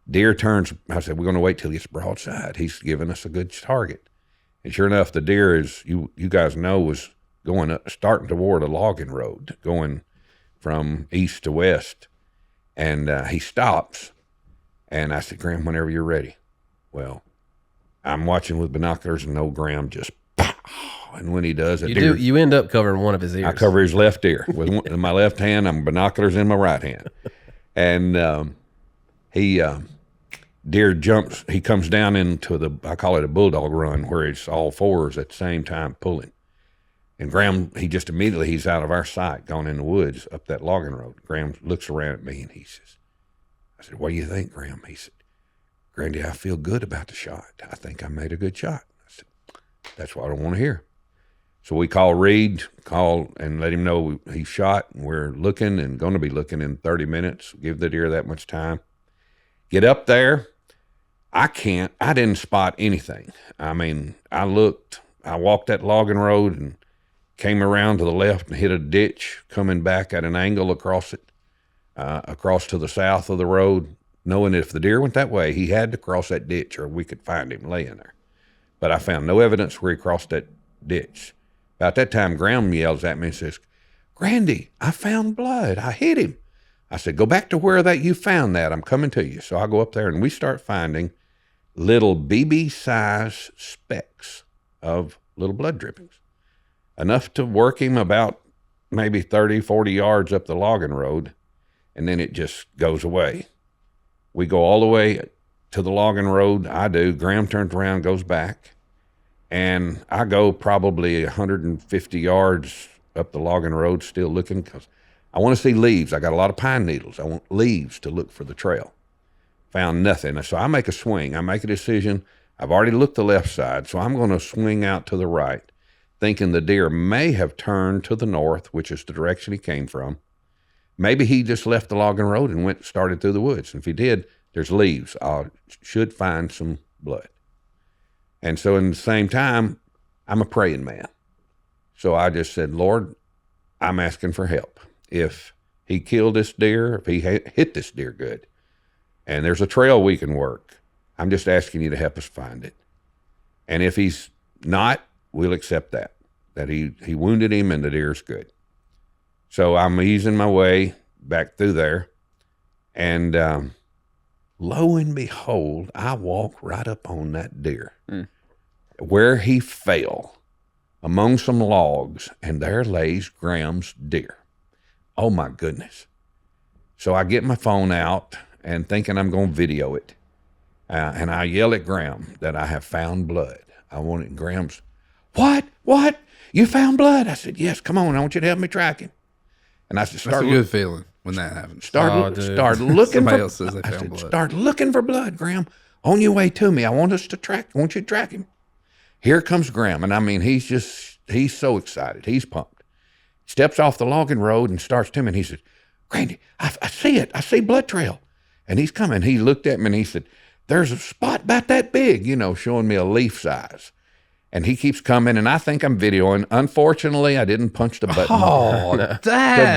Deer turns. I said, "We're going to wait till he gets broadside. He's giving us a good target." And sure enough, the deer, is you guys know, was going up, starting toward a logging road, going from east to west. And he stops. And I said, "Graham, whenever you're ready." Well, I'm watching with binoculars, and old Graham just pow. And when he does,
You end up covering one of his ears.
I cover his left ear with in my left hand. I'm binoculars in my right hand, and deer jumps. He comes down into I call it a bulldog run, where it's all fours at the same time pulling. And Graham, he's out of our sight, gone in the woods up that logging road. Graham looks around at me and he says, I said, "What do you think, Graham?" He said, "Grandy, I feel good about the shot. I think I made a good shot." I said, "That's what I want to hear." So we call Reid, and let him know he shot, and we're looking and going to be looking in 30 minutes. Give the deer that much time. Get up there. I didn't spot anything. I mean, I walked that logging road and came around to the left and hit a ditch coming back at an angle across it, across to the south of the road, knowing if the deer went that way, he had to cross that ditch or we could find him laying there. But I found no evidence where he crossed that ditch. About that time, Graham yells at me and says, Grandy, I found blood. I hit him. I said, go back to where you found that. I'm coming to you. So I go up there and we start finding little BB-size specks of little blood drippings, enough to work him about maybe 30, 40 yards up the logging road, and then it just goes away. We go all the way to the logging road. I do. Graham turns around, goes back, and I go probably 150 yards up the logging road still looking because I want to see leaves. I got a lot of pine needles. I want leaves to look for the trail. Found nothing. So I make a swing. I make a decision. I've already looked the left side, so I'm going to swing out to the right, thinking the deer may have turned to the north, which is the direction he came from. Maybe he just left the logging road and started through the woods. And if he did, there's leaves. I should find some blood. And so in the same time, I'm a praying man. So I just said, Lord, I'm asking for help. If he killed this deer, if he hit this deer good, and there's a trail we can work, I'm just asking you to help us find it. And if he's not, we'll accept that he wounded him and the deer's good. So I'm easing my way back through there, and lo and behold, I walk right up on that deer where he fell among some logs, and there lays Graham's deer. Oh my goodness. So I get my phone out and thinking I'm going to video it. And I yell at Graham that I have found blood. I want it. And Graham's, what? You found blood? I said, yes, come on. I want you to help me track him. And I said,
That's a good feeling when that happens.
Start looking
Somebody
for,
else says they
I
found
said,
blood.
start looking for blood, Graham. On your way to me. I want you to track him. Here comes Graham. And I mean, he's so excited. He's pumped. Steps off the logging road and starts to me. And he said, Grandy, I see it. I see blood trail. And he's coming. He looked at me and he said, there's a spot about that big, showing me a leaf size. And he keeps coming, and I think I'm videoing. Unfortunately, I didn't punch the button
Oh,
to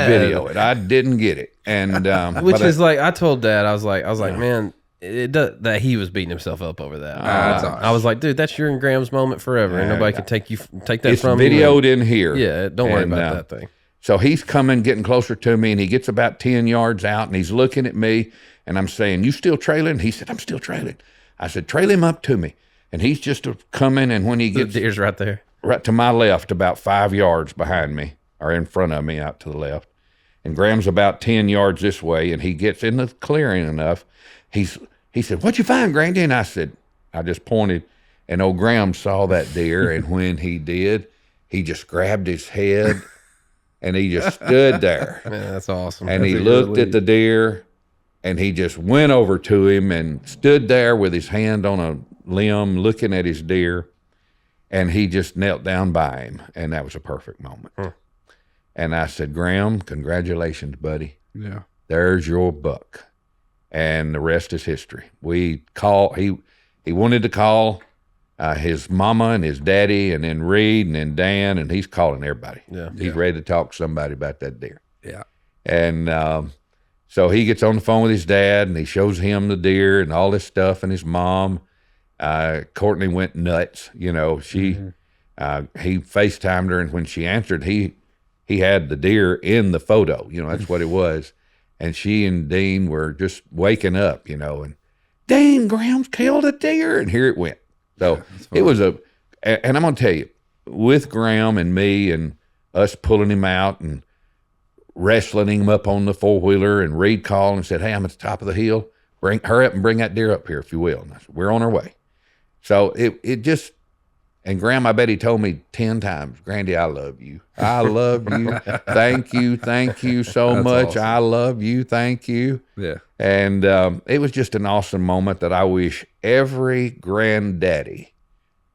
video it. I didn't get it. And
which is like, I told Dad, I was like, man, that he was beating himself up over that. I was like, dude, that's your and Graham's moment forever, and nobody can take that
it's
from you.
It's videoed in here.
Yeah, don't worry about that thing.
So he's coming, getting closer to me, and he gets about 10 yards out, and he's looking at me, and I'm saying, you still trailing? He said, I'm still trailing. I said, trail him up to me. And he's just coming, and when he gets...
The deer's right there.
Right to my left, about 5 yards behind me, or in front of me, out to the left. And Graham's about 10 yards this way, and he gets in the clearing enough. He said, what'd you find, Grandy? And I said, I just pointed, and old Graham saw that deer, and when he did, he just grabbed his head, and he just stood there.
Man, that's awesome.
And he looked at the deer, and he just went over to him and stood there with his hand on a limb looking at his deer, and he just knelt down by him, and that was a perfect moment. And I said, Graham, congratulations, buddy.
Yeah.
There's your buck. And the rest is history. He wanted to call his mama and his daddy, and then Reid and then Dan, and he's calling everybody.
Yeah.
He's ready to talk to somebody about that deer.
Yeah.
And so he gets on the phone with his dad, and he shows him the deer and all this stuff, and his mom. Courtney went nuts. He FaceTimed her, and when she answered, he had the deer in the photo. That's what it was. And she and Dean were just waking up, and Dean, Graham's killed a deer, and here it went. So it was and I'm going to tell you, with Graham and me and us pulling him out and wrestling him up on the four-wheeler, and Reid called and said, hey, I'm at the top of the hill. Hurry up and bring that deer up here if you will. And I said, we're on our way. So it just, and Graham, I bet he told me 10 times, Grandy, I love you. I love you. Thank you so
That's
much.
awesome.
I love you. Thank you.
Yeah.
And it was just an awesome moment that I wish every granddaddy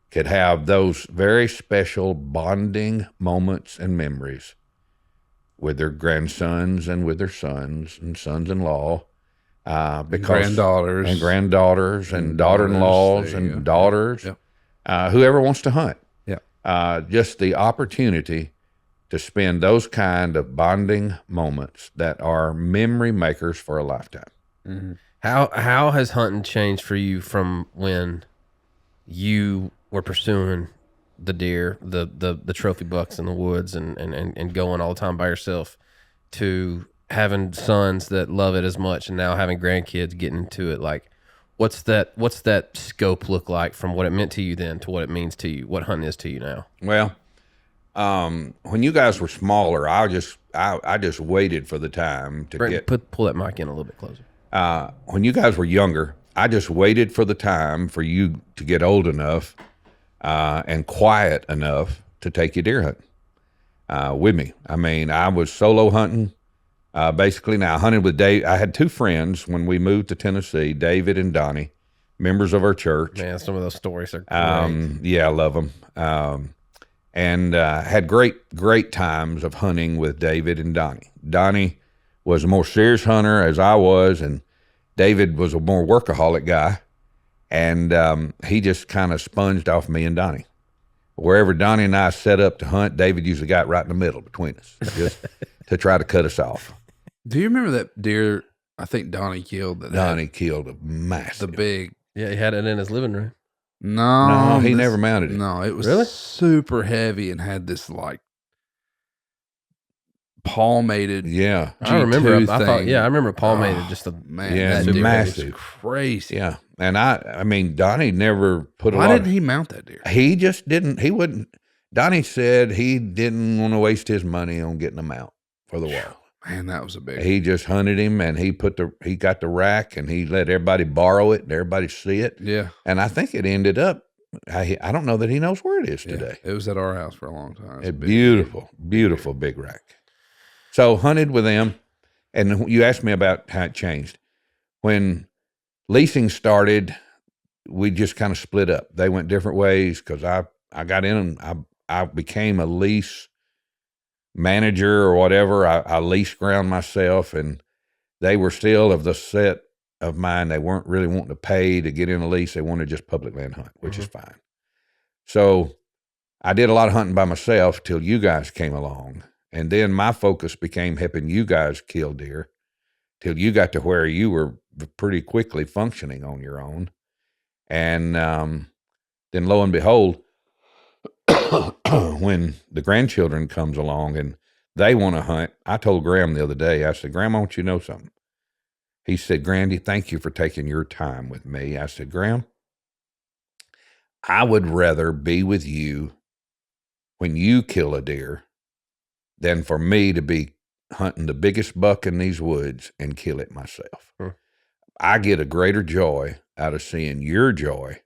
could have those very special bonding moments and memories with their grandsons and with their sons and sons-in-law because
granddaughters
and daughter-in-laws and daughters, whoever wants to hunt.
Yeah.
Just the opportunity to spend those kind of bonding moments that are memory makers for a lifetime.
Mm-hmm.
How has hunting changed for you from when you were pursuing the deer, the trophy bucks in the woods and going all the time by yourself, to having sons that love it as much and now having grandkids getting into it? Like, what's that scope look like from what it meant to you then to what it means to you, what hunting is to you now?
Well, when you guys were smaller, I just waited for the time to
pull that mic in a little bit closer.
When you guys were younger, I just waited for the time for you to get old enough and quiet enough to take you deer hunting with me. I mean, I was solo hunting. Basically, now I hunted with Dave. I had two friends when we moved to Tennessee, David and Donnie, members of our church.
Man, some of those stories are great.
Yeah, I love them. And had great times of hunting with David and Donnie. Donnie was a more serious hunter as I was, and David was a more workaholic guy. And he just kind of sponged off me and Donnie. Wherever Donnie and I set up to hunt, David usually got right in the middle between us, just to try to cut us off.
Do you remember that deer I think Donnie killed?
Donnie killed a massive.
The big.
Yeah, he had it in his living room.
No,
he never mounted it.
No, it was
really
super heavy and had this like palmated.
Yeah,
I remember. I remember palmated. Just a
man.
Yeah,
that deer
massive,
was crazy.
Yeah, and I mean, Donnie never put a lot.
Why didn't he mount that deer?
He just didn't. He wouldn't. Donnie said he didn't want to waste his money on getting them out for the wall.
Man, that was a big.
He just hunted him, and he got the rack, and he let everybody borrow it, and everybody see it.
Yeah,
and I think it ended up. I don't know that he knows where it is today.
It was at our house for a long time.
It's beautiful big rack. So hunted with them, and you asked me about how it changed. When leasing started, we just kind of split up. They went different ways because I got in and I became a lease manager or whatever. I leased ground myself, and they were still of the set of mine. They weren't really wanting to pay to get in a lease. They wanted just public land hunt, which is fine. So I did a lot of hunting by myself till you guys came along. And then my focus became helping you guys kill deer till you got to where you were pretty quickly functioning on your own. And then lo and behold, when the grandchildren comes along and they want to hunt, I told Graham the other day, I said, Graham, I want you to know something. He said, Grandy, thank you for taking your time with me. I said, Graham, I would rather be with you when you kill a deer than for me to be hunting the biggest buck in these woods and kill it myself. I get a greater joy out of seeing your joy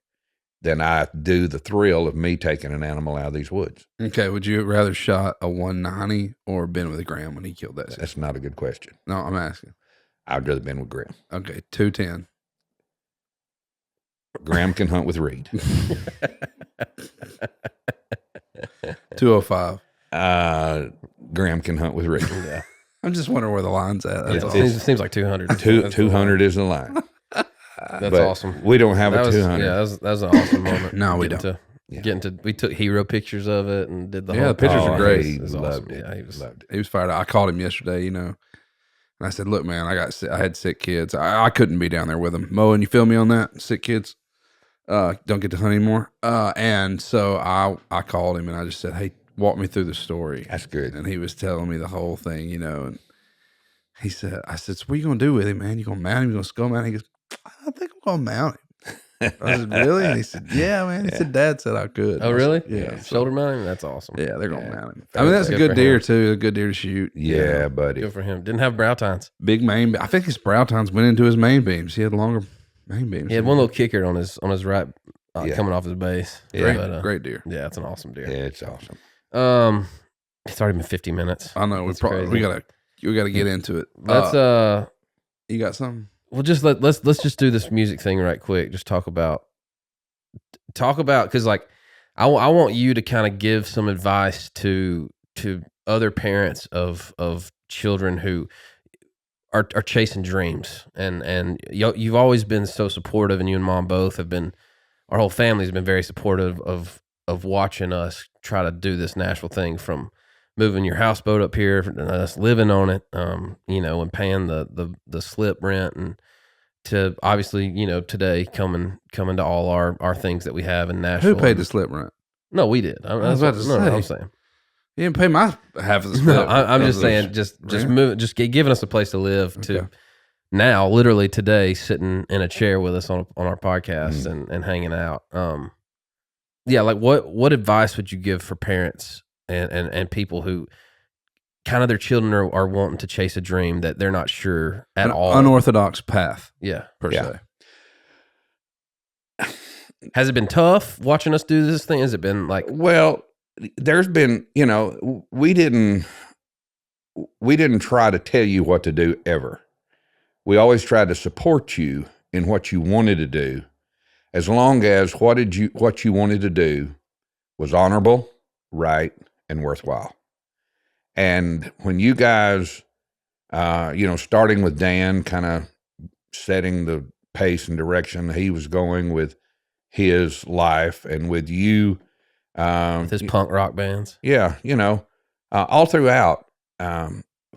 than I do the thrill of me taking an animal out of these woods.
Okay, would you rather shot a 190 or been with Graham when he killed that?
That's not a good question.
No, I'm asking.
I'd rather been with Graham.
Okay, 210.
Graham can hunt with Reid.
205.
Graham can hunt with Reid. Yeah.
I'm just wondering where the line's at. That's all.
It seems like 200.
200 is the line.
That's awesome.
We don't have a 200.
Yeah, that was an awesome moment.
No, we don't.
We took hero pictures of it and did the whole.
The pictures are great.
He loved it.
Yeah,
he was fired up. I called him yesterday, and I said, "Look, man, I had sick kids. I couldn't be down there with them. Mo, and you feel me on that? Sick kids don't get to hunt anymore. And so I called him and I just said, hey, walk me through the story.
That's good.
And he was telling me the whole thing, and he said, I said, so what are you going to do with him, man? You going to mount him? You going to skull mount him? He goes, I think I'm going to mount him. I said, really? And he said, yeah, man. He said, Dad said I could.
Oh, really?
Yeah.
Shoulder mounting? That's awesome.
Yeah, they're going to mount him. I mean, that's a good deer, too. A good deer to shoot.
Yeah, buddy.
Good for him. Didn't have brow tines.
Big main. I think his brow tines went into his main beams. He had longer main beams.
He had one little kicker on his right coming off his base.
Yeah. Great deer.
Yeah, it's an awesome deer.
Yeah, it's awesome.
It's already been 50 minutes.
I know. We gotta get into it.
Let's
you got something?
Well, just let's just do this music thing right quick. Just talk about because like I want you to kind of give some advice to other parents of children who are chasing dreams, and you've always been so supportive, and you and Mom both have been. Our whole family's been very supportive of watching us try to do this Nashville thing, from moving your houseboat up here and us living on it, and paying the slip rent, and to obviously, today coming to all our things that we have in Nashville.
Who paid the slip rent?
No, we did.
I was about to say.
I'm saying.
You didn't pay my half of the slip.
No, I'm just saying, just giving us a place to live. To now, literally today, sitting in a chair with us on our podcast and hanging out. Like what advice would you give for parents and people who kind of their children are wanting to chase a dream that they're not sure at all?
Unorthodox path.
Per
se.
Has it been tough watching us do this thing? Has it been like?
Well, there's been, we didn't try to tell you what to do ever. We always tried to support you in what you wanted to do, as long as what you wanted to do was honorable, right, and worthwhile. And when you guys, starting with Dan, kind of setting the pace and direction he was going with his life, and with you,
with his punk rock bands.
Yeah, all throughout.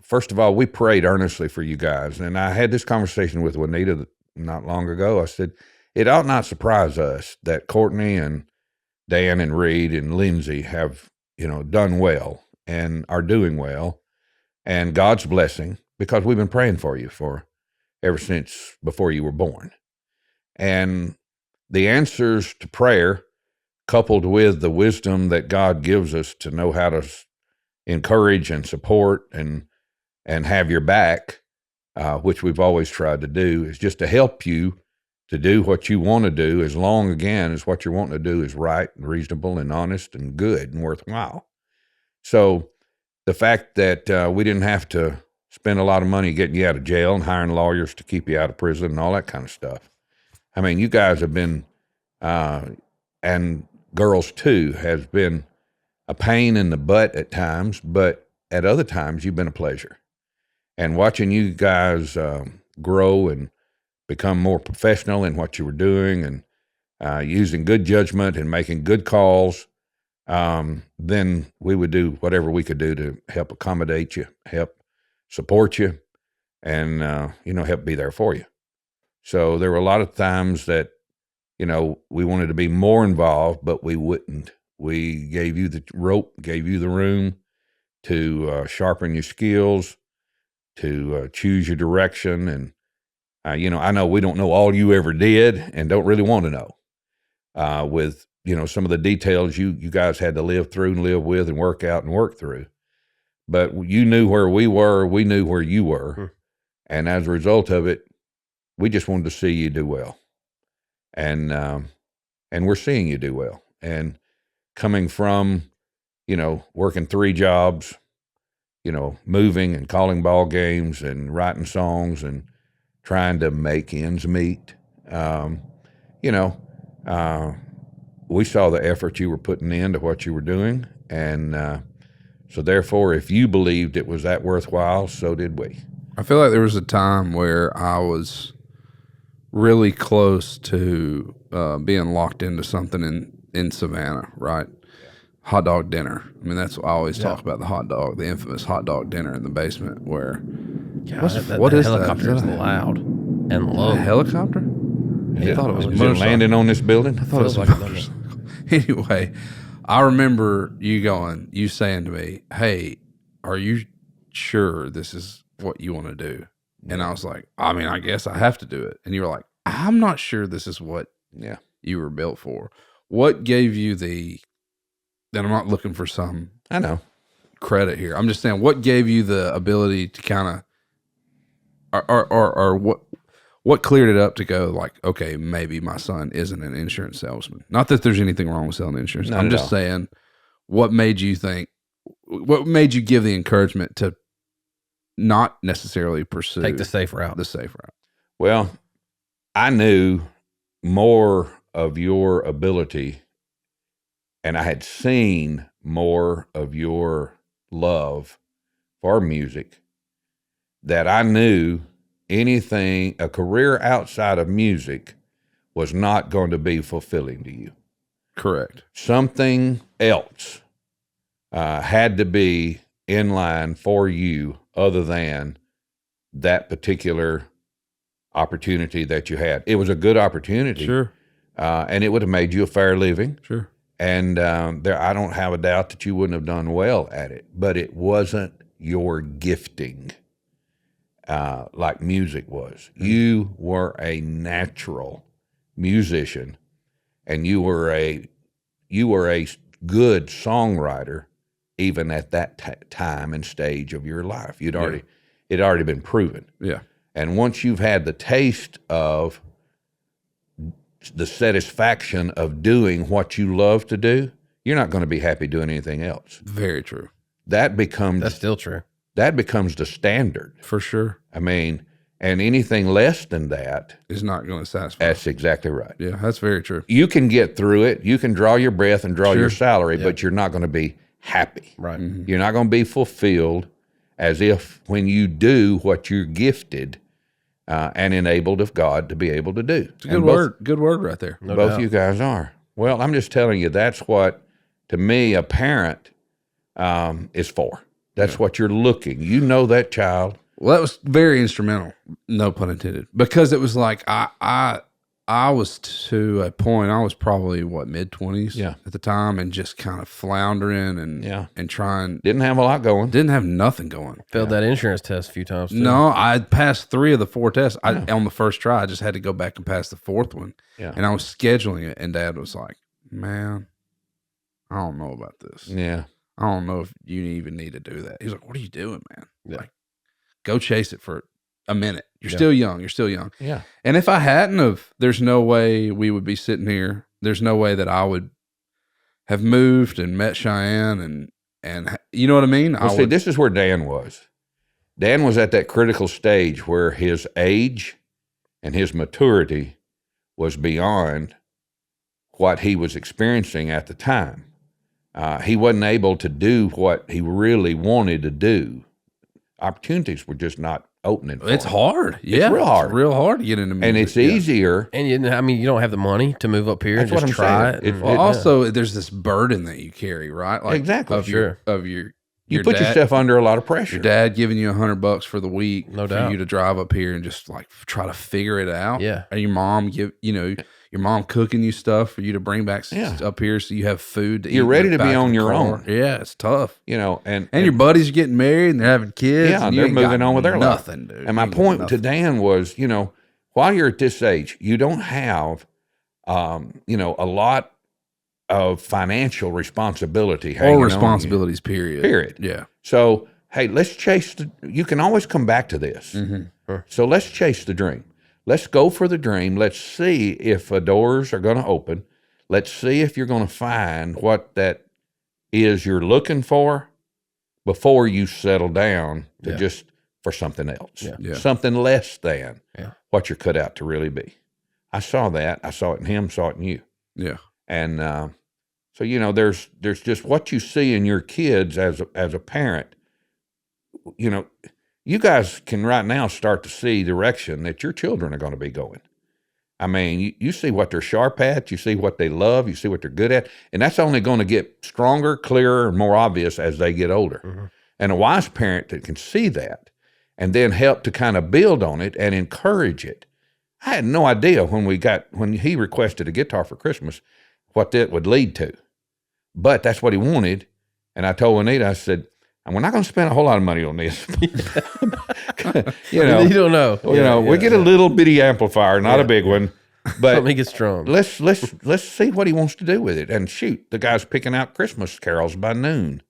First of all, we prayed earnestly for you guys. And I had this conversation with Juanita not long ago. I said, it ought not surprise us that Courtney and Dan and Reid and Lindsay have, done well and are doing well, and God's blessing, because we've been praying for you ever since before you were born. And the answers to prayer, coupled with the wisdom that God gives us to know how to encourage and support and have your back, which we've always tried to do, is just to help you to do what you want to do, as long, again, as what you're wanting to do is right and reasonable and honest and good and worthwhile. So the fact that we didn't have to spend a lot of money getting you out of jail and hiring lawyers to keep you out of prison and all that kind of stuff. I mean, you guys have been, and girls too, has been a pain in the butt at times, but at other times you've been a pleasure. And watching you guys grow and become more professional in what you were doing, and using good judgment and making good calls, then we would do whatever we could do to help accommodate you, help support you, and help be there for you. So there were a lot of times that, we wanted to be more involved, but we wouldn't. We gave you the rope, gave you the room to sharpen your skills, to choose your direction. And, I know we don't know all you ever did and don't really want to know with, some of the details you guys had to live through and live with and work out and work through. But you knew where we were, we knew where you were. And as a result of it, we just wanted to see you do well. And we're seeing you do well. And coming from, working 3 jobs, moving and calling ball games and writing songs and trying to make ends meet, we saw the effort you were putting into what you were doing. And so therefore, if you believed it was that worthwhile, so did we.
I feel like there was a time where I was really close to being locked into something in Savannah, right? Hot dog dinner. I mean, that's what I always talk about, the infamous hot dog dinner in the basement where...
what is helicopter is loud and low.
A helicopter?
I thought it was landing on this building.
I thought it was like a motorcycle. Anyway, I remember you saying to me, hey, are you sure this is what you want to do? And I was like, I mean, I guess I have to do it. And you were like, I'm not sure this is what you were built for. What gave you and I'm not looking for some credit here. I'm just saying, what gave you the ability to kind of, or what cleared it up to go like, okay, maybe my son isn't an insurance salesman. Not that there's anything wrong with selling insurance. I'm just saying, what made you give the encouragement to not necessarily pursue,
take the safe route?
Well, I knew more of your ability, and I had seen more of your love for music, that I knew a career outside of music was not going to be fulfilling to you.
Correct.
Something else had to be in line for you other than that particular opportunity that you had. It was a good opportunity.
Sure.
And it would have made you a fair living.
Sure.
And I don't have a doubt that you wouldn't have done well at it, but it wasn't your gifting like music was. You were a natural musician, and you were a good songwriter, even at that time and stage of your life. It had already been proven.
Yeah.
And once you've had the taste of the satisfaction of doing what you love to do, you're not going to be happy doing anything else.
Very true.
That's
still true.
That becomes the standard.
For sure.
I mean, and anything less than that
is not going to satisfy.
That's exactly right.
Yeah, that's very true.
You can get through it. You can draw your breath and draw your salary, but you're not going to be happy.
Right.
Mm-hmm.
You're not going to be fulfilled as if when you do what you're gifted and enabled of God to be able to do.
It's a good word. Good word right there.
No
Both
doubt.
you guys are. Well, I'm just telling you, that's what, to me, a parent is for. That's what you're looking. You know that child.
Well, that was very instrumental, no pun intended, because it was like I was to a point. I was probably mid-20s at the time, and just kind of floundering and trying.
Didn't have a lot going.
Didn't have nothing going.
Failed that insurance test a few times, too.
No, I passed 3 of the 4 tests. On the first try, I just had to go back and pass the 4th one.
Yeah.
And I was scheduling it, and Dad was like, "Man, I don't know about this.
Yeah.
I don't know if you even need to do that." He's like, "What are you doing, man?
Yeah.
Like, go chase it for a minute. You're still young. You're still young."
Yeah.
And if I hadn't there's no way we would be sitting here. There's no way that I would have moved and met Cheyenne and you know what I mean?
Well, see, this is where Dan was. Dan was at that critical stage where his age and his maturity was beyond what he was experiencing at the time. He wasn't able to do what he really wanted to do. Opportunities were just not opening for
It's
him.
hard. Yeah.
It's real hard.
It's real hard to get into music.
And it's easier.
And you don't have the money to move up here
That's
and
what
just
I'm
try
saying.
it.
It-
Well, also, there's this burden that you carry, right? Like
Exactly.
Of
Sure.
your
You put yourself under a lot of pressure.
Your dad giving you $100 for the week
No
for
doubt.
you to drive up here and just like try to figure it out.
Yeah.
And your mom your mom cooking you stuff for you to bring back up here so you have food to eat.
You're ready
in the
to be
back of
on
the
your
car.
own.
Yeah, it's tough.
And
your buddies are getting married and they're having kids.
yeah,
and you
they're
ain't got
moving on with their life.
nothing, dude.
And my
You ain't got
point to
nothing.
Dan was, while you're at this age, you don't have, a lot of financial responsibility hanging
or
on you.
responsibilities, period.
Period.
Yeah.
So, hey, let's chase you can always come back to this.
Mm-hmm.
So let's chase the dream. Let's go for the dream. Let's see if doors are going to open. Let's see if you're going to find what that is you're looking for before you settle down to just for something else,
Yeah.
something less than
Yeah.
what you're cut out to really be. I saw that. I saw it in him, saw it in you.
Yeah.
And so, there's just what you see in your kids as a parent. You guys can right now start to see direction that your children are going to be going. I mean, you see what they're sharp at, you see what they love, you see what they're good at, and that's only going to get stronger, clearer, and more obvious as they get older.
Mm-hmm.
And a wise parent that can see that and then help to kind of build on it and encourage it. I had no idea when he requested a guitar for Christmas what that would lead to. But that's what he wanted. And I told Anita, I said, we're not going to spend a whole lot of money on this.
You don't know.
We get a little bitty amplifier, not a big one. But
Let me get strong.
let's see what he wants to do with it. And shoot, the guy's picking out Christmas carols by noon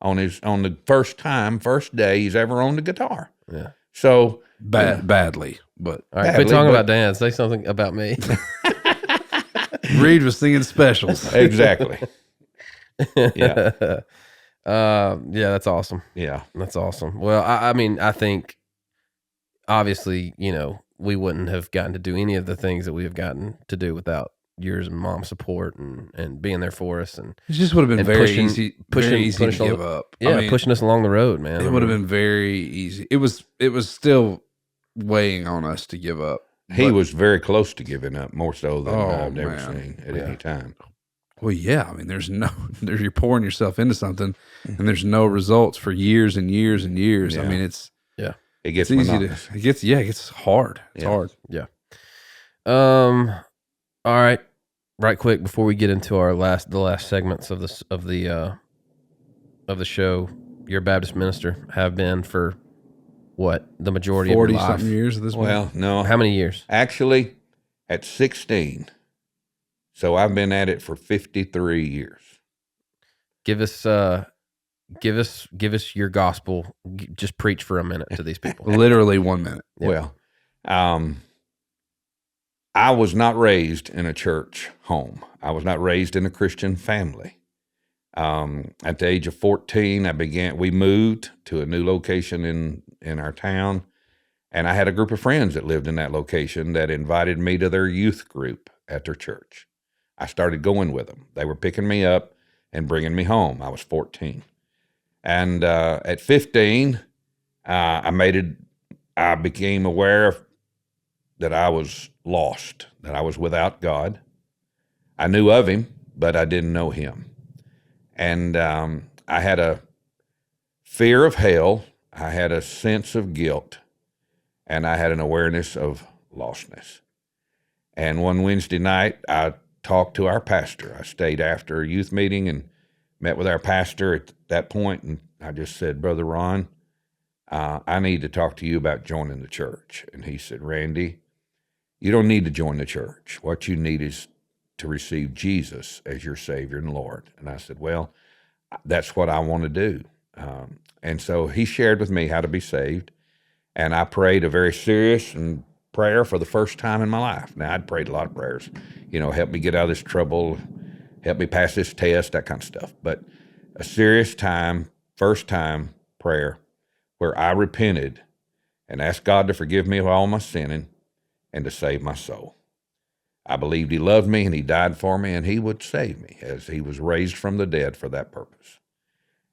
on the first day he's ever owned a guitar.
Yeah.
So
Badly, but
All right,
Badly,
quit talking
but-
about Dan. Say something about me.
Reid was singing specials.
exactly. Yeah.
Yeah, that's awesome.
Yeah.
That's awesome. Well, I mean, I think obviously, we wouldn't have gotten to do any of the things that we have gotten to do without yours and mom's support and being there for us and
It just would have been
And
very
pushing-
easy to
pushing-
give up.
pushing us along the road, man.
It would have been very easy. It was still weighing on us to give up.
He was very close to giving up, more so than I've ever
man.
seen at any time.
Well, yeah. I mean, you're pouring yourself into something, and there's no results for years and years and years.
Yeah.
I mean,
It gets
easy
monotonous.
it gets hard. It's hard.
Yeah. All right. Right quick before we get into the last segments of the show, you're a Baptist minister, have been for what, the majority of your life?
40-something years at this point.
Well, no.
How many years?
Actually, at 16. So I've been at it for 53 years.
Give us your gospel. Just preach for a minute to these people.
Literally 1 minute.
Yeah. Well, I was not raised in a church home. I was not raised in a Christian family. At the age of 14, we moved to a new location in our town, and I had a group of friends that lived in that location that invited me to their youth group at their church. I started going with them. They were picking me up and bringing me home. I was 14. And at 15, I became aware that I was lost, that I was without God. I knew of him, but I didn't know him. And I had a fear of hell. I had a sense of guilt, and I had an awareness of lostness. And one Wednesday night, I talked to our pastor. I stayed after a youth meeting and met with our pastor at that point, and I just said, Brother Ron, I need to talk to you about joining the church. And he said, Randy, you don't need to join the church. What you need is to receive Jesus as your Savior and Lord. And I said, well, that's what I want to do. And so he shared with me how to be saved, and I prayed a very serious prayer for the first time in my life. Now, I'd prayed a lot of prayers, help me get out of this trouble, help me pass this test, that kind of stuff. But a serious time, first time prayer where I repented and asked God to forgive me of all my sinning and to save my soul. I believed he loved me and he died for me and he would save me as he was raised from the dead for that purpose.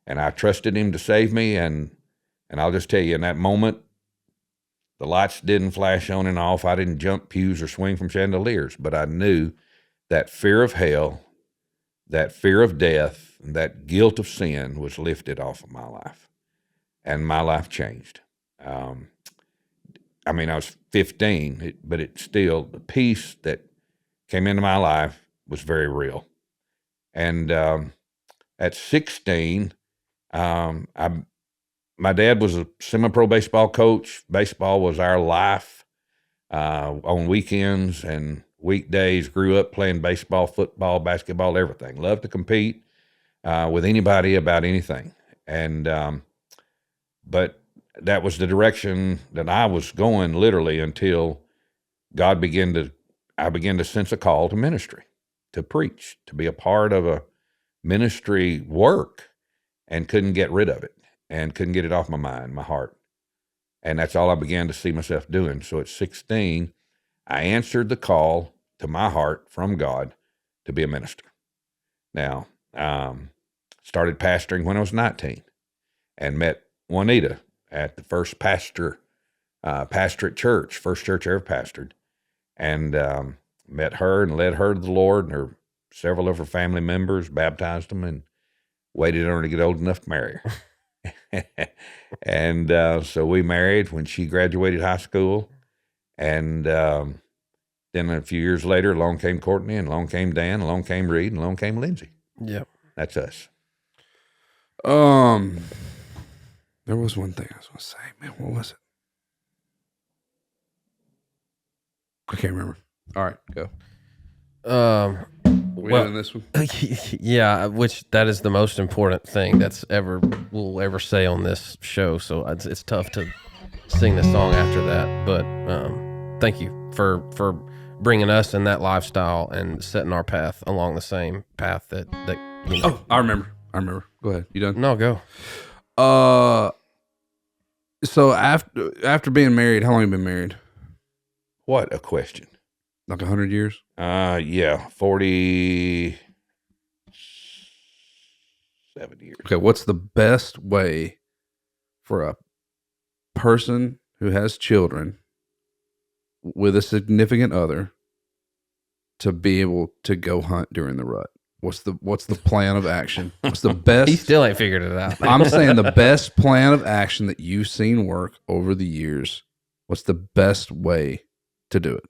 And I trusted him to save me, and I'll just tell you, in that moment, the lights didn't flash on and off. I didn't jump pews or swing from chandeliers, but I knew that fear of hell, that fear of death, and that guilt of sin was lifted off of my life, and my life changed. I was 15, but the peace that came into my life was very real. And at 16, my dad was a semi-pro baseball coach. Baseball was our life on weekends and weekdays. Grew up playing baseball, football, basketball, everything. Loved to compete with anybody about anything. And but that was the direction that I was going, literally, until I began to sense a call to ministry, to preach, to be a part of a ministry work, and couldn't get rid of it. And couldn't get it off my mind, my heart. And that's all I began to see myself doing. So at 16, I answered the call to my heart from God to be a minister. Now, started pastoring when I was 19 and met Juanita at the first pastorate church, first church I ever pastored. And met her and led her to the Lord, and several of her family members, baptized them, and waited on her to get old enough to marry her. And so we married when she graduated high school, and then a few years later, along came Courtney, and along came Dan, along came Reid, and along came Lindsay.
Yep,
that's us.
There was one thing I was going to say, man. What was it? I can't remember. All right, go. We doing this one?
Yeah, which that is the most important thing we'll ever say on this show. So it's tough to sing this song after that. But thank you for bringing us in that lifestyle and setting our path along the same path that you know.
Oh, I remember. Go ahead. You done?
No, go.
So after being married, how long have you been married?
What a question.
Like 100 years?
Yeah, 47 years.
Okay, what's the best way for a person who has children with a significant other to be able to go hunt during the rut? What's the plan of action? What's the best?
He still ain't figured it out.
I'm saying the best plan of action that you've seen work over the years. What's the best way to do it?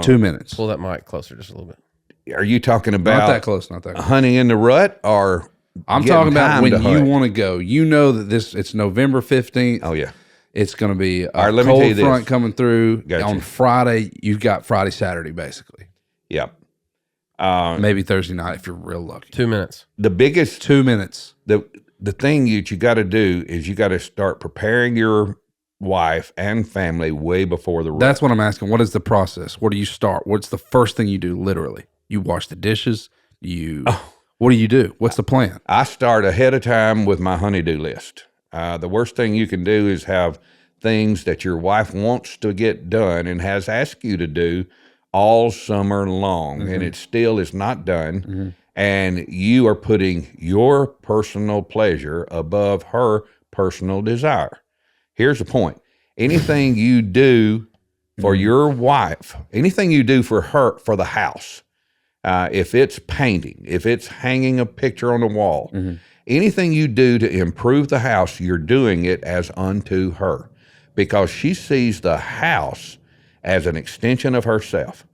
2 minutes.
Pull that mic closer just a little bit.
Are you talking about
Not that close.
hunting in the rut, or
I'm
getting
talking about
time
when
to
you
hunt?
want to go. You know that it's November 15th.
Oh yeah.
It's going to be
right,
a
let me tell you
cold
this.
front coming through.
Gotcha.
On Friday, you've got Friday, Saturday, basically.
Yep.
Maybe Thursday night if you're real lucky.
2 minutes.
The biggest
2 minutes.
the thing that you got to do is you got to start preparing your wife and family way before the rut.
That's what I'm asking. What is the process? Where do you start? What's the first thing you do? Literally, you wash the dishes. What do you do? What's the plan?
I start ahead of time with my honey-do list. The worst thing you can do is have things that your wife wants to get done and has asked you to do all summer long, and it still is not done. And you are putting your personal pleasure above her personal desire. Here's the point. Anything you do for your wife, anything you do for her, for the house, if it's painting, if it's hanging a picture on the wall, anything you do to improve the house, you're doing it as unto her, because she sees the house as an extension of herself.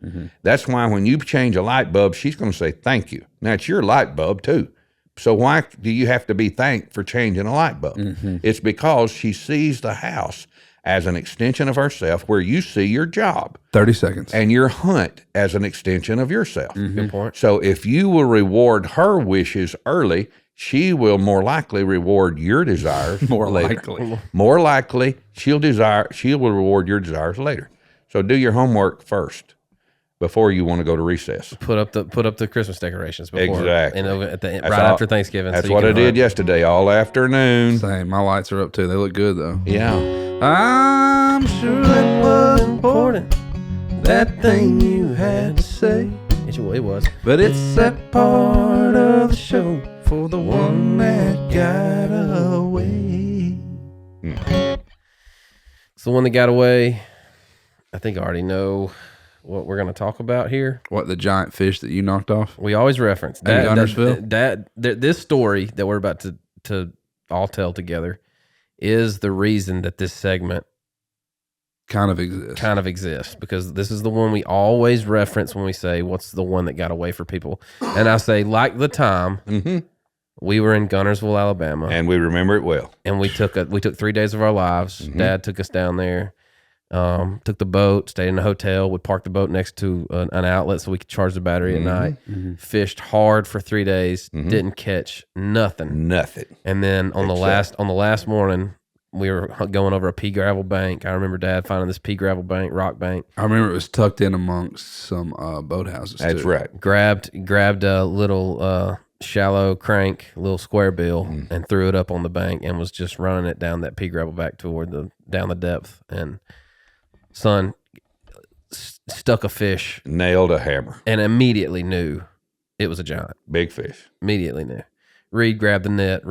That's why when you change a light bulb, she's going to say, thank you. Now, it's your light bulb too. So why do you have to be thanked for changing a light bulb? It's because she sees the house as an extension of herself, where you see your job
30 seconds.
and your hunt as an extension of yourself.
Good point.
So if you will reward her wishes early, she will more likely reward your desires
More
later.
likely.
More likely, she will reward your desires later. So do your homework first before you want to go to recess.
Put up the Christmas decorations before.
Exactly.
And at the
That's
right
all-
after Thanksgiving.
That's
so you
what
can
I did
hunt.
yesterday, all afternoon.
Same. My lights are up too. They look good though.
Yeah.
I'm sure it was important, that thing you had to say.
It was.
But it's that part of the show for the one that got away.
It's the one that got away. I think I already know what we're going to talk about here.
What, the giant fish that you knocked off?
We always reference
In Guntersville?
this story that we're about to all tell together is the reason that this segment
Kind of exists.
because this is the one we always reference when we say what's the one that got away for people. And I say, like the time we were in Guntersville, Alabama,
And we remember it well.
and we took 3 days of our lives. Dad took us down there. Took the boat, stayed in a hotel, would park the boat next to an outlet so we could charge the battery at night. Fished hard for 3 days, didn't catch nothing.
Nothing.
And then on the last morning, we were going over a pea gravel bank. I remember Dad finding this pea gravel bank, rock bank.
I remember it was tucked in amongst some boathouses.
That's
too.
right.
Grabbed a little shallow crank, little square bill, and threw it up on the bank and was just running it down that pea gravel back toward down the depth. And son stuck a fish
Nailed a hammer.
and immediately knew it was a giant.
Big fish.
Immediately knew. Reid grabbed the net.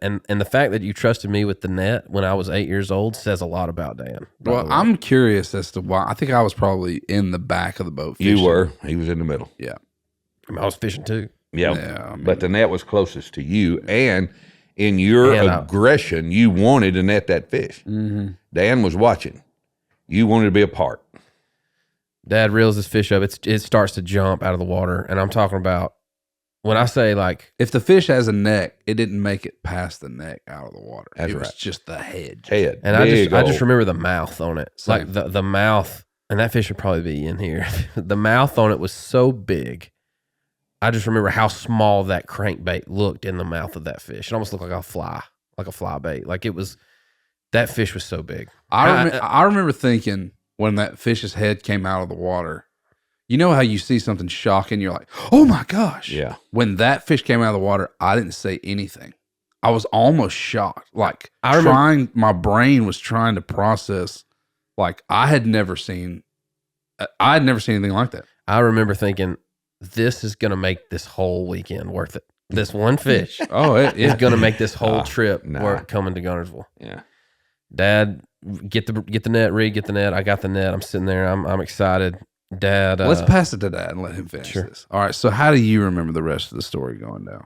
And the fact that you trusted me with the net when I was 8 years old says a lot about Dan. by the
Well,
way.
I'm curious as to why. I think I was probably in the back of the boat fishing.
You were. He was in the middle.
Yeah.
I was fishing too.
Yep.
Yeah, I mean-
But the net was closest to you. And in your
And
aggression, you wanted to net that fish. Dan was watching. You wanted to be a part.
Dad reels this fish up. It starts to jump out of the water. And I'm talking about, when I say like,
If the fish has a neck, it didn't make it past the neck out of the water.
That's
it was
right.
just the head.
Head.
and I
Big
just
old.
remember the mouth on it.
Same.
Like the mouth, and that fish would probably be in here. The mouth on it was so big. I just remember how small that crankbait looked in the mouth of that fish. It almost looked like a fly bait. Like it was, that fish was so big.
I remember thinking when that fish's head came out of the water, you know how you see something shocking, you're like, oh my gosh.
Yeah.
When that fish came out of the water, I didn't say anything. I was almost shocked. Like
I remember-
my brain was trying to process, like I had never seen anything like that.
I remember thinking, this is going to make this whole weekend worth it. This one fish
Oh,
is going to make this whole trip
nah.
worth coming to Guntersville.
Yeah.
Dad get the net, Reid, get the net. I got the net. I'm sitting there. I'm excited. Dad.
Let's pass it to Dad and let him finish this. All right. So how do you remember the rest of the story going down?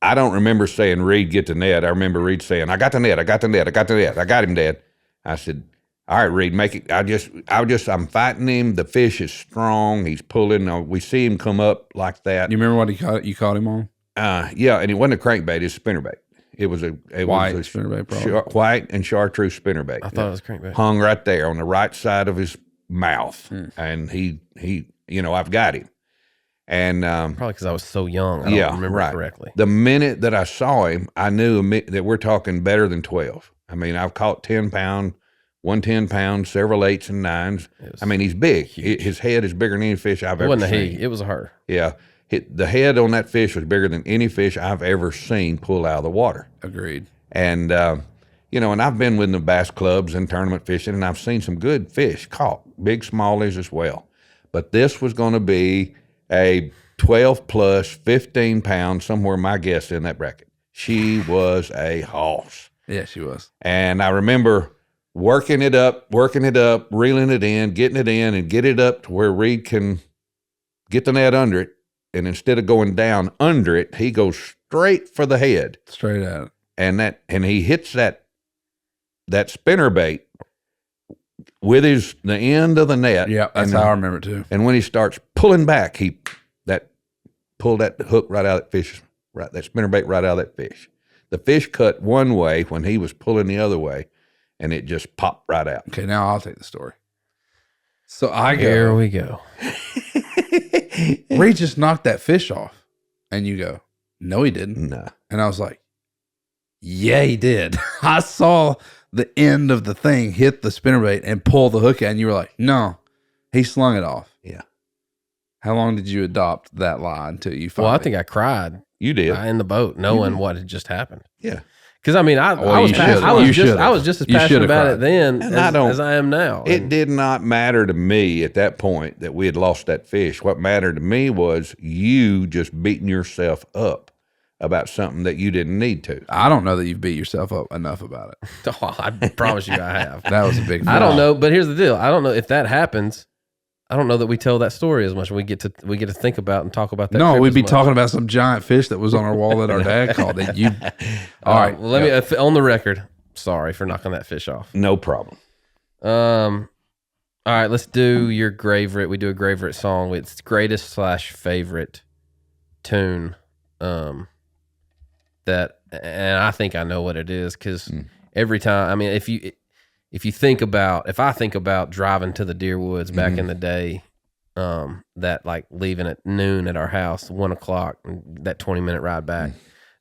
I don't remember saying, Reid, get the net. I remember Reid saying, I got the net. I got the net. I got the net. I got him, Dad. I said, all right, Reid, make it. I'm fighting him. The fish is strong. He's pulling. We see him come up like that.
You remember what you caught him on?
Yeah, and it wasn't a crankbait. It's a spinnerbait. It was a
white spinnerbait, probably.
White and chartreuse spinnerbait.
I thought it was crankbait.
Hung right there on the right side of his mouth, and he, I've got him. And
probably because I was so young, I don't remember correctly.
The minute that I saw him, I knew that we're talking better than 12. I mean, I've caught 10-pound, 110-pound, several 8s and 9s. I mean, he's big. His head is bigger than any fish I've ever seen.
It wasn't a he, it was a her.
Yeah. The head on that fish was bigger than any fish I've ever seen pull out of the water.
Agreed.
And, and I've been with the bass clubs and tournament fishing, and I've seen some good fish caught, big smallies as well. But this was going to be a 12 plus, 15 pound, somewhere my guess in that bracket. She was a hoss.
Yeah, she was.
And I remember working it up, reeling it in, and get it up to where Reid can get the net under it. And instead of going down under it, he goes straight for the head.
Straight at it.
And he hits that spinnerbait with the end of the net.
Yeah, that's how I remember it too.
And when he starts pulling back, he pulled that hook right out of that fish, that spinnerbait right out of that fish. The fish cut one way when he was pulling the other way, and it just popped right out.
Okay, now I'll take the story. So I go.
Here we go.
Reid just knocked that fish off. And you go, no, he didn't.
No.
And I was like, yeah, he did. I saw the end of the thing hit the spinnerbait and pull the hook out. And you were like, no, he slung it off.
Yeah.
How long did you adopt that lie until you finally?
Well, I think I cried.
You did.
In the boat, knowing what had just happened.
Yeah.
Because I mean, I was just as passionate about it then as I am now.
It did not matter to me at that point that we had lost that fish. What mattered to me was you just beating yourself up about something that you didn't need to.
I don't know that you've beat yourself up enough about it.
Oh, I promise you I have.
That was a big
I don't know, but here's the deal. I don't know if that happens. I don't know that we tell that story as much. We get to think about and talk about that.
No, we'd be talking about some giant fish that was on our wall that our dad caught. That you. All right.
Well, let me on the record. Sorry for knocking that fish off.
No problem.
All right, let's do your Gravorite. We do a Gravorite song. It's greatest/favorite tune. That, and I think I know what it is because every time. I mean, if I think about driving to the Deer Woods back in the day, that like leaving at noon at our house, 1 o'clock, that 20-minute ride back,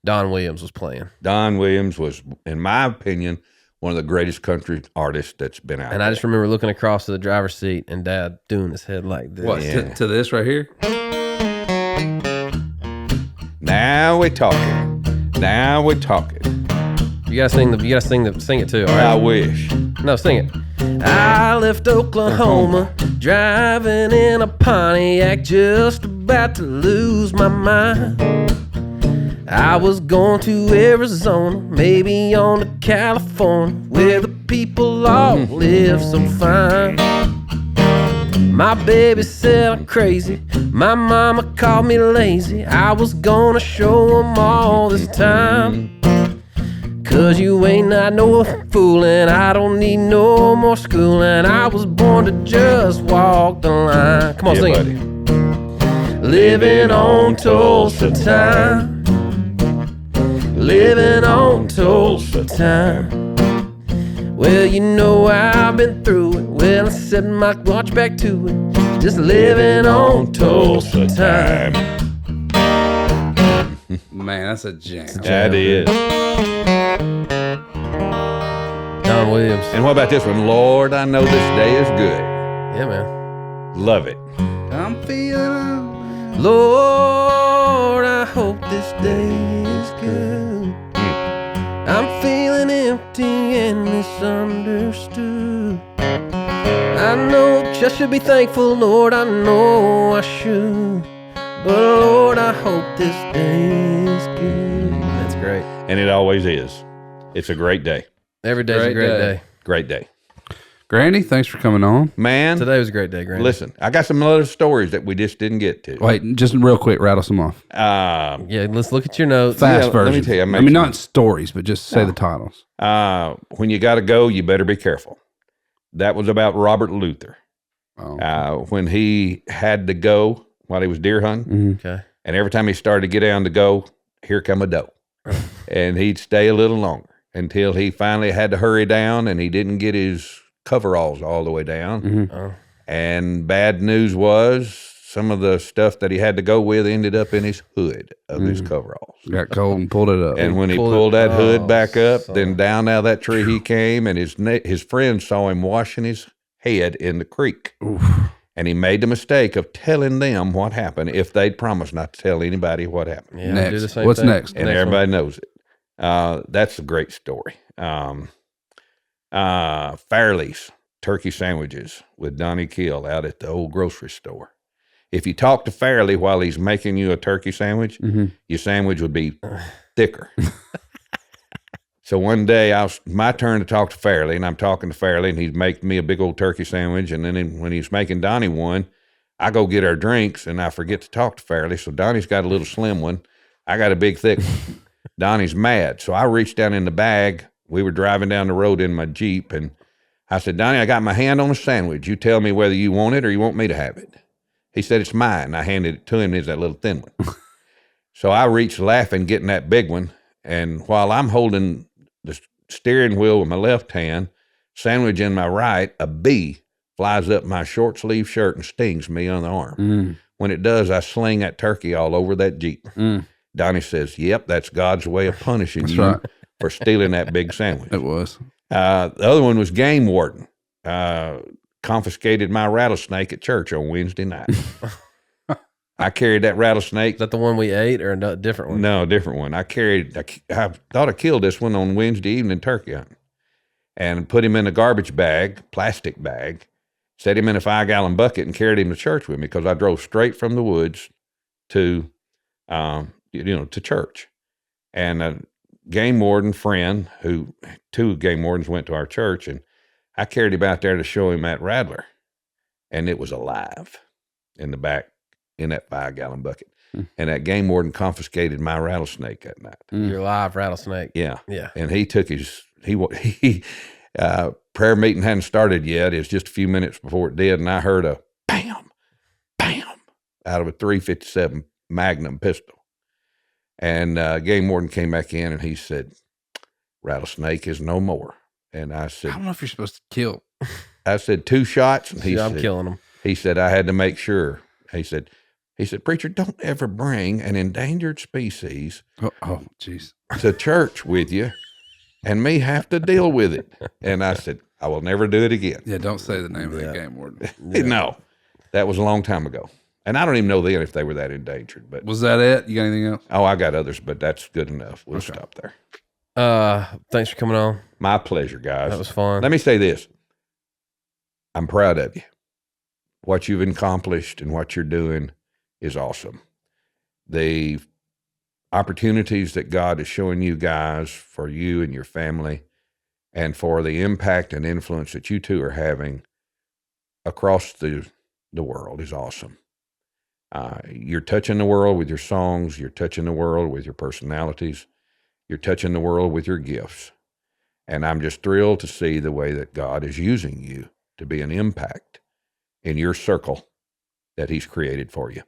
Don Williams was playing.
Don Williams was, in my opinion, one of the greatest country artists that's been out.
And I just remember looking across to the driver's seat and Dad doing his head like this.
What, to this right here?
Now we're talking.
You gotta sing it too. All right?
I wish.
No, sing it. I left Oklahoma, driving in a Pontiac, just about to lose my mind. I was going to Arizona, maybe on to California, where the people all live so fine. My baby said I'm crazy, my mama called me lazy. I was gonna show 'em all this time. 'Cause you ain't not no fooling, I don't need no more schooling. I was born to just walk the line. Come on, sing
buddy.
it. Living on Tulsa time. Living on Tulsa time. Well, you know I've been through it. Well, I set my watch back to it. Just living on Tulsa time.
Man, that's a jam.
That is.
Don Williams.
And what about this one? Lord, I know this day is good.
Yeah, man.
Love it.
I'm feeling.
Lord, I hope this day is good. I'm feeling empty and misunderstood. I know I should be thankful, Lord, I know I should. But Lord, I hope this day is good. That's great.
And it always is. It's a great day.
Every day's a great day.
Great day.
Grandy, thanks for coming on.
Man,
Today was a great day, Grandy.
listen, I got some other stories that we just didn't get to.
Wait, just real quick, rattle some off.
Yeah, let's look at your notes.
Fast
let
version.
me tell you,
I mean, not stories, but just say the titles.
When you got to go, you better be careful. That was about Robert Luther.
Oh.
When he had to go while he was deer hunting,
Okay.
and every time he started to get down to go, here come a doe. And he'd stay a little longer until he finally had to hurry down, and he didn't get his coveralls all the way down.
Mm-hmm.
And bad news was some of the stuff that he had to go with ended up in his hood of his coveralls.
Got cold and pulled it up.
And when he
Pulled
pulled that hood back up,
son.
then down out of that tree he came, and his friends saw him washing his head in the creek.
Oof.
And he made the mistake of telling them what happened if they'd promised not to tell anybody what happened.
Yeah,
Next.
do the same
What's
thing.
next?
And
Next
everybody knows it. That's a great story. Fairley's turkey sandwiches with Donnie Kill out at the old grocery store. If you talk to Fairley while he's making you a turkey sandwich, your sandwich would be thicker. So one day, my turn to talk to Fairley, and I'm talking to Fairley, and he's making me a big old turkey sandwich. And then when he's making Donnie one, I go get our drinks, and I forget to talk to Fairley. So Donnie's got a little slim one. I got a big, thick one. Donnie's mad. So I reached down in the bag. We were driving down the road in my Jeep, and I said, Donnie, I got my hand on a sandwich. You tell me whether you want it or you want me to have it. He said, it's mine. I handed it to him. It's that little thin one. So I reached laughing, getting that big one. And while I'm holding the steering wheel with my left hand, sandwich in my right, a bee flies up my short sleeve shirt and stings me on the arm. When it does, I sling that turkey all over that Jeep. Donnie says, yep, that's God's way of punishing you for stealing that big sandwich.
It was.
The other one was game warden. Confiscated my rattlesnake at church on Wednesday night. I carried that rattlesnake.
Is that the one we ate or a different one?
No, a different one. I thought I killed this one on Wednesday evening turkey hunting, and put him in a garbage bag, plastic bag, set him in a 5-gallon bucket, and carried him to church with me because I drove straight from the woods to church. And a game warden friend, two game wardens went to our church, and I carried him out there to show him that rattler, and it was alive in the back in that 5-gallon bucket. And that game warden confiscated my rattlesnake that night.
Your live rattlesnake.
Yeah.
Yeah.
And he took prayer meeting hadn't started yet. It was just a few minutes before it did. And I heard a bam, bam out of a .357 Magnum pistol. And game warden came back in and he said, rattlesnake is no more. And I said,
I don't know if you're supposed to kill.
I said 2 shots. And
I'm killing them.
He said, I had to make sure. He said, preacher, don't ever bring an endangered species
Oh, jeez.
to church with you and me have to deal with it. And I said, I will never do it again.
Yeah, don't say the name of the game warden.
No, that was a long time ago. And I don't even know then if they were that endangered. But
Was that it? You got anything else?
I got others, but that's good enough. We'll stop there.
Thanks for coming on.
My pleasure, guys.
That was fun.
Let me say this. I'm proud of you. What you've accomplished and what you're doing is awesome. The opportunities that God is showing you guys for you and your family, and for the impact and influence that you two are having across the world is awesome. You're touching the world with your songs. You're touching the world with your personalities. You're touching the world with your gifts. And I'm just thrilled to see the way that God is using you to be an impact in your circle that he's created for you.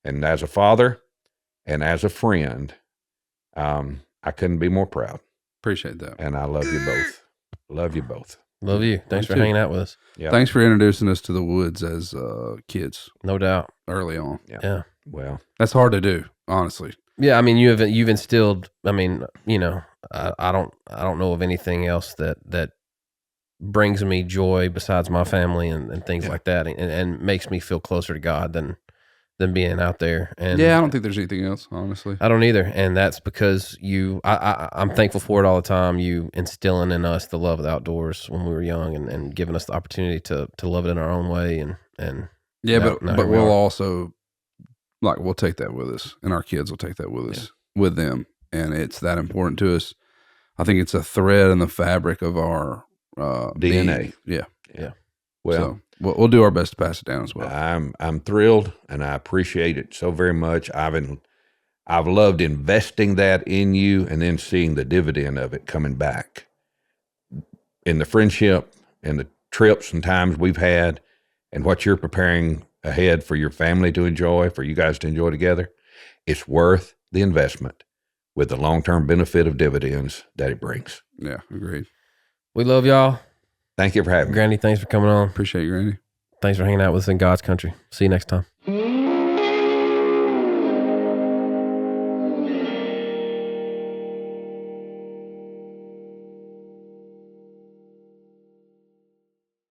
And as a father and as a friend, I couldn't be more proud.
Appreciate that.
And I love you both. Love you both.
Love you. Thanks for
too.
hanging out with us.
Yeah.
Thanks for introducing us to the woods as kids
No doubt.
early on.
Yeah.
Well,
That's hard to do, honestly.
Yeah, I mean, you've instilled. I mean, I don't know of anything else that brings me joy besides my family and things like that, and makes me feel closer to God than being out there. And
Yeah, I don't think there's anything else, honestly.
I don't either, and that's because I'm thankful for it all the time. You instilling in us the love of the outdoors when we were young, and giving us the opportunity to love it in our own way, and
Yeah,
now
but
here we
we'll
are.
also, we'll take that with us, and our kids will take that with us, with them, and it's that important to us. I think it's a thread in the fabric of our
DNA.
Yeah.
Well,
So we'll do our best to pass it down as well.
I'm thrilled, and I appreciate it so very much. I've loved investing that in you, and then seeing the dividend of it coming back in the friendship and the trips and times we've had, and what you're preparing ahead for your family to enjoy, for you guys to enjoy together. It's worth the investment with the long-term benefit of dividends that it brings.
Yeah, agreed.
We love y'all.
Thank you for having me.
Grandy, thanks for coming on.
Appreciate you, Grandy.
Thanks for hanging out with us in God's country. See you next time.